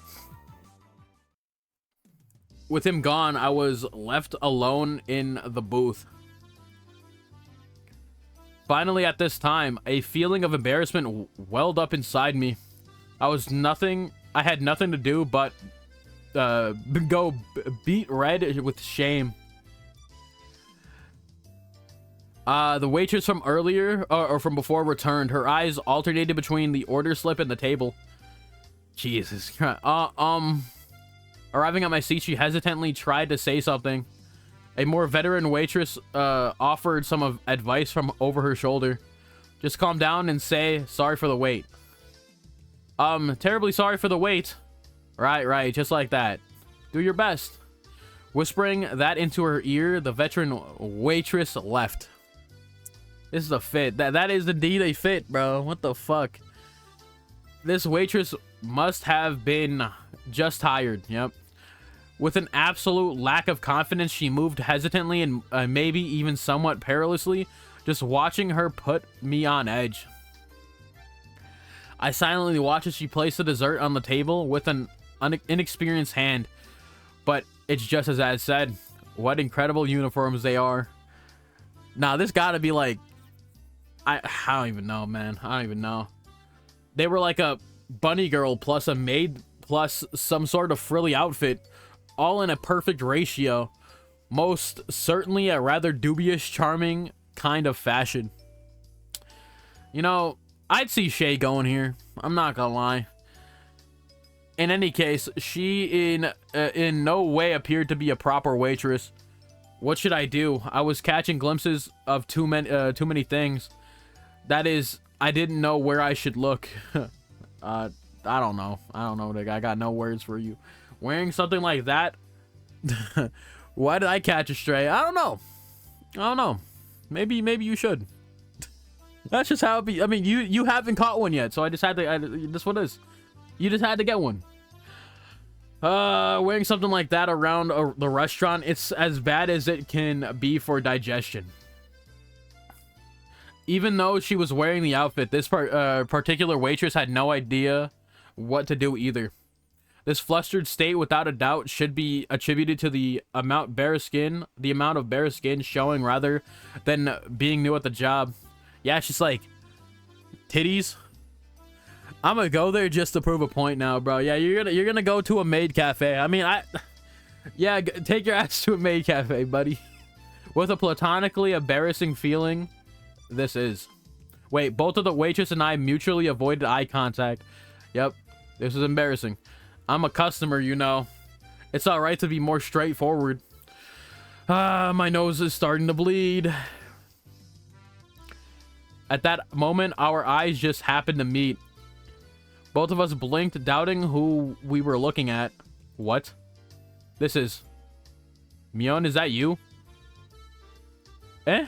With him gone, I was left alone in the booth. Finally, at this time, a feeling of embarrassment welled up inside me. I had nothing to do but go beat red with shame. The waitress from earlier, or from before, returned. Her eyes alternated between the order slip and the table. Jesus Christ. Arriving at my seat, she hesitantly tried to say something. A more veteran waitress offered some advice from over her shoulder. Just calm down and say, sorry for the wait. Terribly sorry for the wait. Right, just like that. Do your best. Whispering that into her ear, the veteran waitress left. This is a fit. That is indeed a fit, bro. What the fuck? This waitress must have been just tired. Yep. With an absolute lack of confidence, she moved hesitantly and maybe even somewhat perilously. Just watching her put me on edge. I silently watched as she placed the dessert on the table with an inexperienced hand. But it's just as I said. What incredible uniforms they are. Nah, this gotta be like... I don't even know, man. I don't even know. They were like a bunny girl plus a maid plus some sort of frilly outfit. All in a perfect ratio. Most certainly a rather dubious, charming kind of fashion. You know, I'd see Shay going here. I'm not gonna lie. In any case, she in no way appeared to be a proper waitress. What should I do? I was catching glimpses of too many things. That is, I didn't know where I should look. I don't know. I got no words for you. Wearing something like that? Why did I catch a stray? I don't know. Maybe you should. That's just how it be. I mean, you haven't caught one yet, so I just had to. That's what it is. You just had to get one. Wearing something like that around the restaurant, it's as bad as it can be for digestion. Even though she was wearing the outfit, this particular waitress had no idea what to do either. This flustered state, without a doubt, should be attributed to the amount of bare skin showing rather than being new at the job. Yeah, she's like, titties. I'm gonna go there just to prove a point now, bro. Yeah, you're gonna go to a maid cafe. I mean, yeah, take your ass to a maid cafe, buddy. With a platonically embarrassing feeling, this is. Wait, both of the waitress and I mutually avoided eye contact. Yep, this is embarrassing. I'm a customer, you know. It's alright to be more straightforward. My nose is starting to bleed. At that moment, our eyes just happened to meet. Both of us blinked, doubting who we were looking at. What? This is... Mion, is that you? Eh?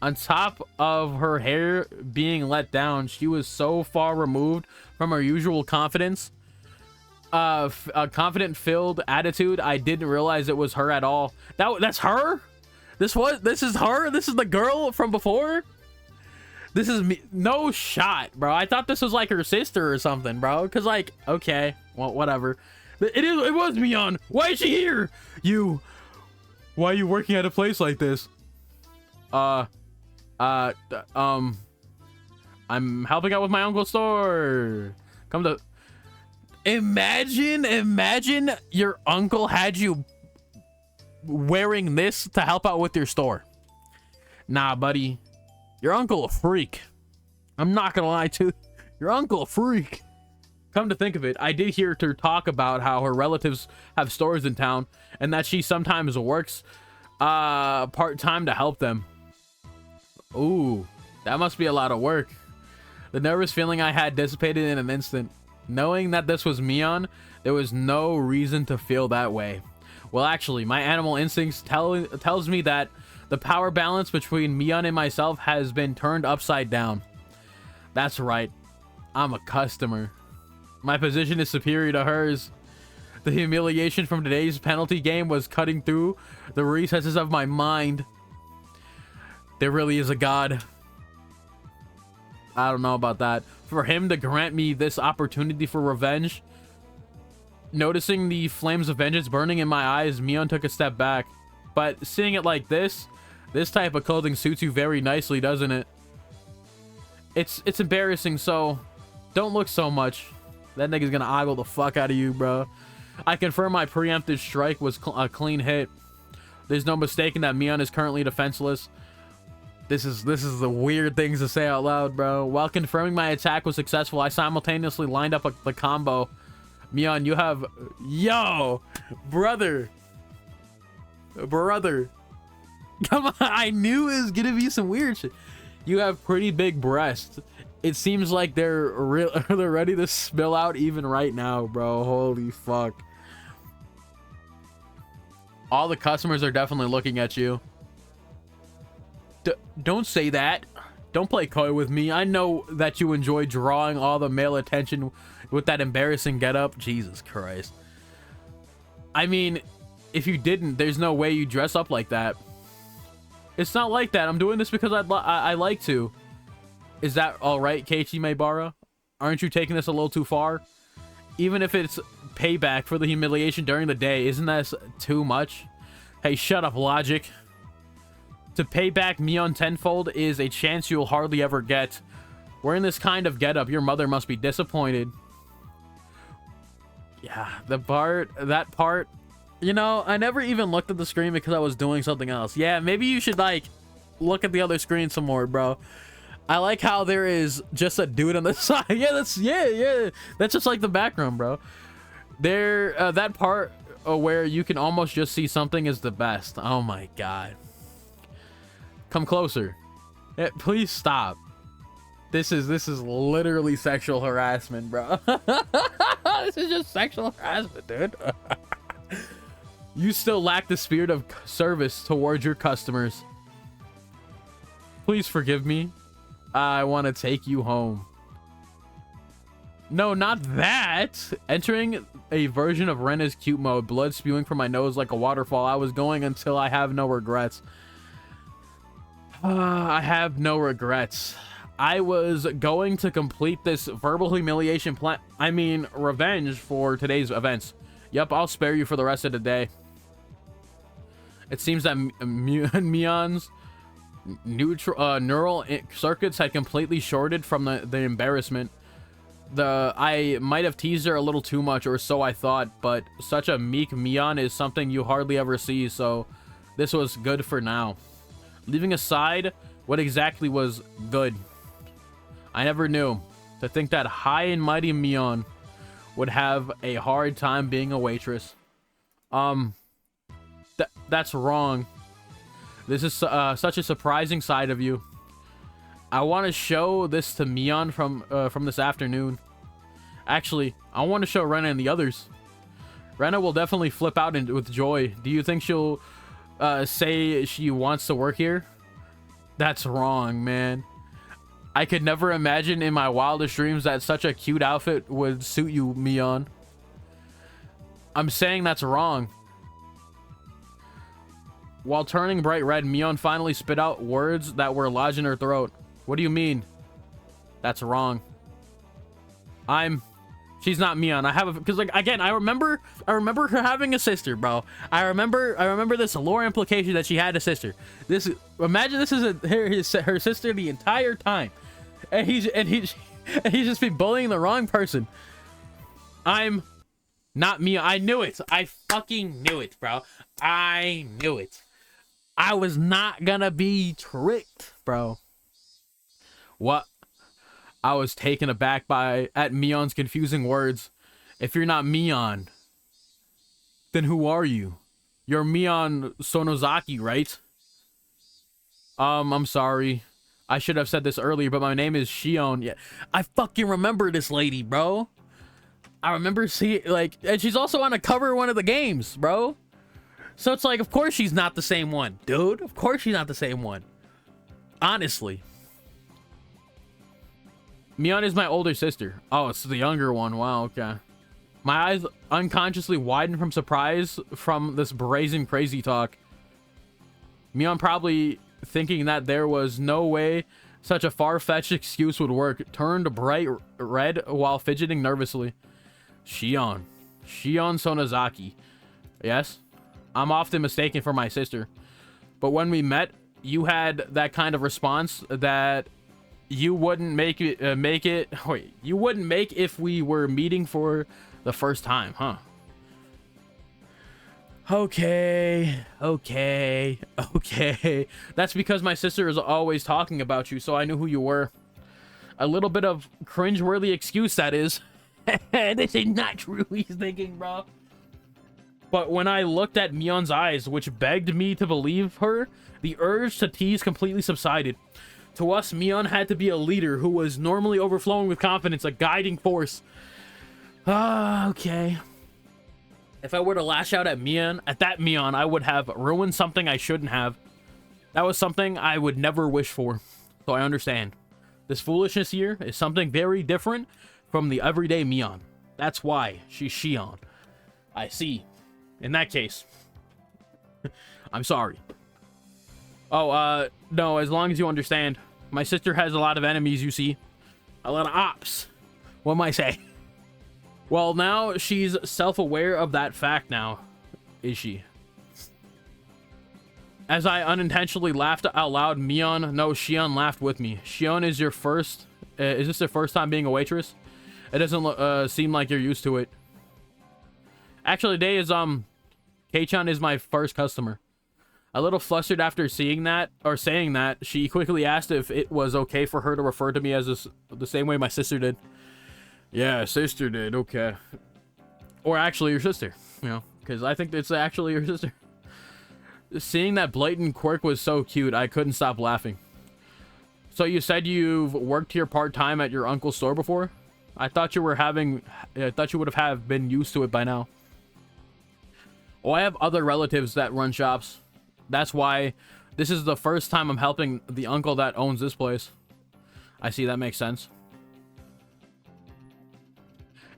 On top of her hair being let down, she was so far removed from her usual confidence. A confident filled attitude. I didn't realize it was her at all. That's her. This is her. This is the girl from before. This is me. No shot, bro. I thought this was like her sister or something, bro. Cause like, okay, well, whatever. It was Mion. Why is she here? Why are you working at a place like this? I'm helping out with my uncle's store. Come to. Imagine your uncle had you wearing this to help out with your store. Nah, buddy. Your uncle a freak. I'm not gonna lie to you. Your uncle a freak. Come to think of it, I did hear her talk about how her relatives have stores in town and that she sometimes works part-time to help them. Ooh, that must be a lot of work. The nervous feeling I had dissipated in an instant. Knowing that this was Mion, there was no reason to feel that way. Well, actually, my animal instincts tells me that the power balance between Mion and myself has been turned upside down. That's right. I'm a customer. My position is superior to hers. The humiliation from today's penalty game was cutting through the recesses of my mind. There really is a God. I don't know about that. For him to grant me this opportunity for revenge. Noticing the flames of vengeance burning in my eyes, Mion took a step back. But seeing it like this type of clothing suits you very nicely, doesn't it? It's embarrassing, so don't look so much. That nigga's gonna ogle the fuck out of you, bro. I confirm my preemptive strike was a clean hit. There's no mistaking that Mion is currently defenseless. This is the weird things to say out loud, bro. While confirming my attack was successful, I simultaneously lined up the combo. Mion, you have... Yo! Brother! Come on, I knew it was gonna be some weird shit. You have pretty big breasts. It seems like they're ready to spill out even right now, bro. Holy fuck. All the customers are definitely looking at you. Don't say that. Don't play coy with me. I know that you enjoy drawing all the male attention with that embarrassing getup. Jesus Christ. I mean, if you didn't, there's no way you dress up like that. It's not like that. I'm doing this because I like to. Is that all right, Keiichi Maebara? Aren't you taking this a little too far? Even if it's payback for the humiliation during the day, isn't that too much? Hey, shut up, Logic. To pay back Mion tenfold is a chance you'll hardly ever get. Wearing this kind of getup, your mother must be disappointed. Yeah, that part, you know, I never even looked at the screen because I was doing something else. Yeah, maybe you should, like, look at the other screen some more, bro. I like how there is just a dude on the side. Yeah, that's just like the background, bro. There, that part where you can almost just see something is the best. Oh my god. Come closer. Please stop. This is literally sexual harassment, bro. This is just sexual harassment, dude. You still lack the spirit of service towards your customers. Please forgive me. I want to take you home. No, not that. Entering a version of Rena's cute mode, blood spewing from my nose like a waterfall. I was going until I have no regrets. I have no regrets. I was going to complete this verbal humiliation plan. I mean, revenge for today's events. Yep, I'll spare you for the rest of the day. It seems that Mion's neural circuits had completely shorted from the embarrassment. I might have teased her a little too much, or so I thought, but such a meek Mion is something you hardly ever see, so this was good for now. Leaving aside what exactly was good, I never knew. To think that high and mighty Mion would have a hard time being a waitress. That's wrong. This is such a surprising side of you. I want to show this to Mion from this afternoon. Actually, I want to show Rena and the others. Rena will definitely flip out with joy. Do you think she'll say she wants to work here? That's wrong, man. I could never imagine in my wildest dreams that such a cute outfit would suit you, Mion. I'm saying that's wrong. While turning bright red, Mion finally spit out words that were lodged in her throat. What do you mean? That's wrong. She's not Mion. I have because like again, I remember her having a sister, bro. I remember this lore implication that she had a sister. Imagine this is her sister the entire time, and he's just been bullying the wrong person. I'm not Mion. I knew it. I fucking knew it, bro. I knew it. I was not gonna be tricked, bro. What? I was taken aback at Mion's confusing words. If you're not Mion, then who are you? You're Mion Sonozaki, right? I'm sorry. I should have said this earlier, but my name is Shion. Yeah, I fucking remember this lady, bro. I remember seeing, like, and she's also on a cover of one of the games, bro. So it's like, of course she's not the same one, dude. Of course she's not the same one. Honestly. Mion is my older sister. Oh, it's the younger one. Wow, okay. My eyes unconsciously widened from surprise from this brazen crazy talk. Mion probably thinking that there was no way such a far-fetched excuse would work, turned bright red while fidgeting nervously. Shion Sonozaki. Yes, I'm often mistaken for my sister. But when we met, you had that kind of response that you wouldn't make it. Wait, you wouldn't make if we were meeting for the first time, huh? Okay. That's because my sister is always talking about you, so I knew who you were. A little bit of cringeworthy excuse, that is. This is not true, he's thinking, bro. But when I looked at Mion's eyes, which begged me to believe her, the urge to tease completely subsided. To us, Mion had to be a leader who was normally overflowing with confidence, a guiding force. Okay. If I were to lash out at that Mion, I would have ruined something I shouldn't have. That was something I would never wish for. So I understand. This foolishness here is something very different from the everyday Mion. That's why she's Shion. I see. In that case, I'm sorry. Oh, no, as long as you understand. My sister has a lot of enemies, you see. A lot of ops. What am I saying? Well, now she's self-aware of that fact now, is she? As I unintentionally laughed out loud, Shion laughed with me. Shion, is this your first time being a waitress? It doesn't seem like you're used to it. Actually, today is, Kei-chan is my first customer. A little flustered after saying that, she quickly asked if it was okay for her to refer to me as the same way my sister did. Yeah, sister did, okay. Or actually your sister, you know, because I think it's actually your sister. Seeing that blatant quirk was so cute, I couldn't stop laughing. So you said you've worked here part-time at your uncle's store before? I thought you would have been used to it by now. Oh, I have other relatives that run shops. That's why this is the first time I'm helping the uncle that owns this place. I see, that makes sense.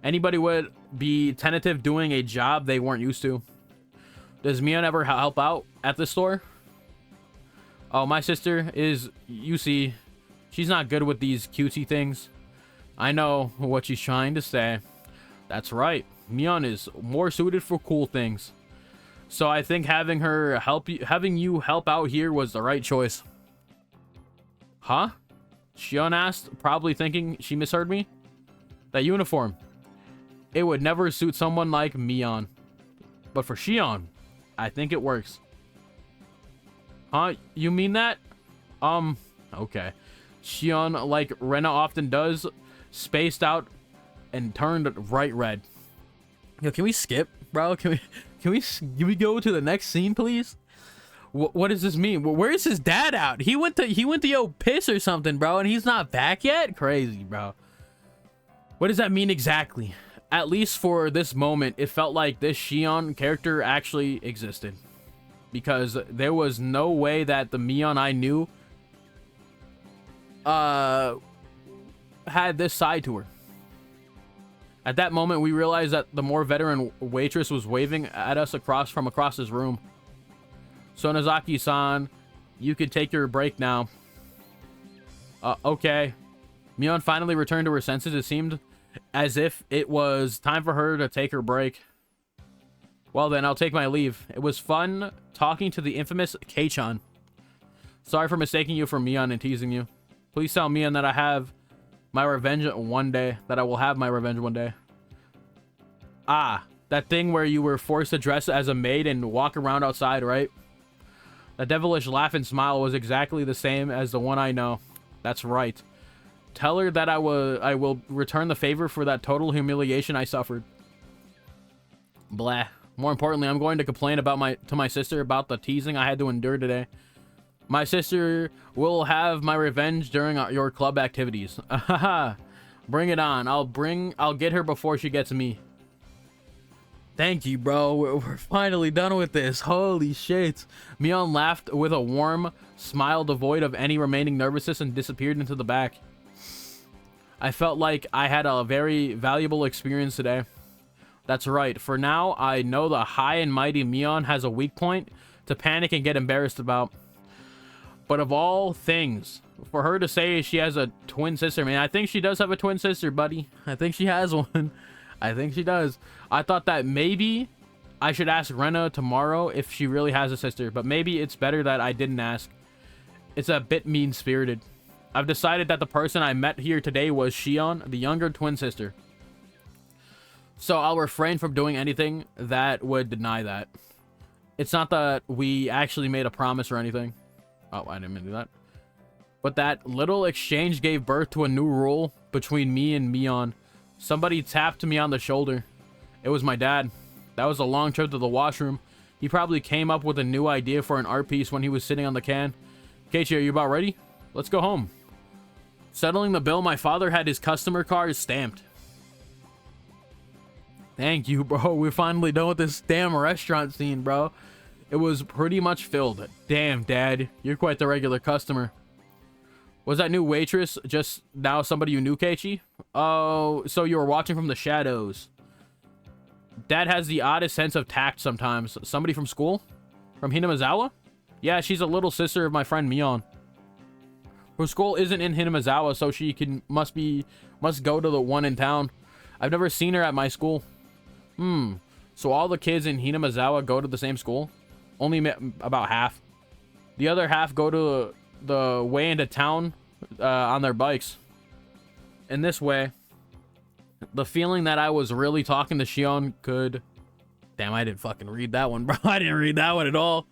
Anybody would be tentative doing a job they weren't used to. Does Mion ever help out at the store? Oh, my sister is, you see, she's not good with these cutesy things. I know what she's trying to say. That's right. Mion is more suited for cool things. So I think having you help out here was the right choice. Huh? Shion asked, probably thinking she misheard me. That uniform. It would never suit someone like Mion. But for Shion, I think it works. Huh? You mean that? Okay. Shion, like Rena often does, spaced out and turned bright red. Yo, can we skip, bro? Can we go to the next scene, please? What does this mean? Where is his dad out? He went to yo piss or something, bro, and he's not back yet? Crazy, bro. What does that mean exactly? At least for this moment, it felt like this Shion character actually existed. Because there was no way that the Mion I knew had this side to her. At that moment, we realized that the more veteran waitress was waving at us across this room. Sonozaki-san, you can take your break now. Okay. Mion finally returned to her senses. It seemed as if it was time for her to take her break. Well then, I'll take my leave. It was fun talking to the infamous Kei-chan. Sorry for mistaking you for Mion and teasing you. Please tell Mion that I have my revenge one day. That I will have my revenge one day. Ah, that thing where you were forced to dress as a maid and walk around outside, right? That devilish laugh and smile was exactly the same as the one I know. That's right. Tell her that I will return the favor for that total humiliation I suffered. Blah. More importantly, I'm going to complain to my sister about the teasing I had to endure today. My sister will have my revenge during your club activities. Haha. Bring it on. I'll get her before she gets me. Thank you, bro. We're finally done with this. Holy shit. Mion laughed with a warm smile devoid of any remaining nervousness and disappeared into the back. I felt like I had a very valuable experience today. That's right. For now, I know the high and mighty Mion has a weak point to panic and get embarrassed about. But of all things, for her to say she has a twin sister, man, I think she does have a twin sister, buddy. I think she has one. I think she does. I thought that maybe I should ask Rena tomorrow if she really has a sister, but maybe it's better that I didn't ask. It's a bit mean-spirited. I've decided that the person I met here today was Shion, the younger twin sister. So I'll refrain from doing anything that would deny that. It's not that we actually made a promise or anything. Oh, I didn't mean to do that. But that little exchange gave birth to a new rule between me and Mion. Somebody tapped me on the shoulder. It was my dad. That was a long trip to the washroom. He probably came up with a new idea for an art piece when he was sitting on the can. Keiichi, are you about ready? Let's go home. Settling the bill, my father had his customer card stamped. Thank you, bro. We're finally done with this damn restaurant scene, bro. It was pretty much filled. Damn, Dad. You're quite the regular customer. Was that new waitress just now somebody you knew, Keiichi? Oh, so you were watching from the shadows. Dad has the oddest sense of tact sometimes. Somebody from school? From Hinamizawa? Yeah, she's a little sister of my friend Mion. Her school isn't in Hinamizawa, so she must go to the one in town. I've never seen her at my school. So all the kids in Hinamizawa go to the same school? Only about half. The other half go to the way into town on their bikes. In this way, the feeling that I was really talking to Shion could... Damn, I didn't fucking read that one, bro. I didn't read that one at all.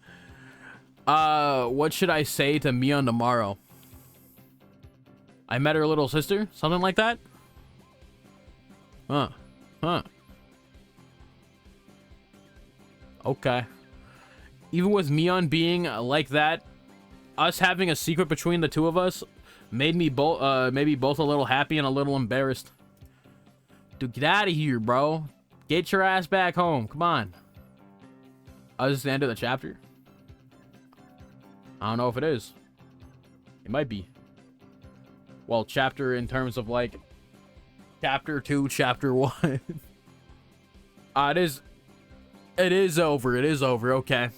What should I say to Mion tomorrow? I met her little sister? Something like that? Huh. Okay. Even with Mion being like that, us having a secret between the two of us made me maybe both a little happy and a little embarrassed. Dude, get out of here, bro. Get your ass back home. Come on. Oh, this is the end of the chapter? I don't know if it is. It might be. Well, chapter in terms of like chapter 2, chapter 1. It is over. It is over. Okay.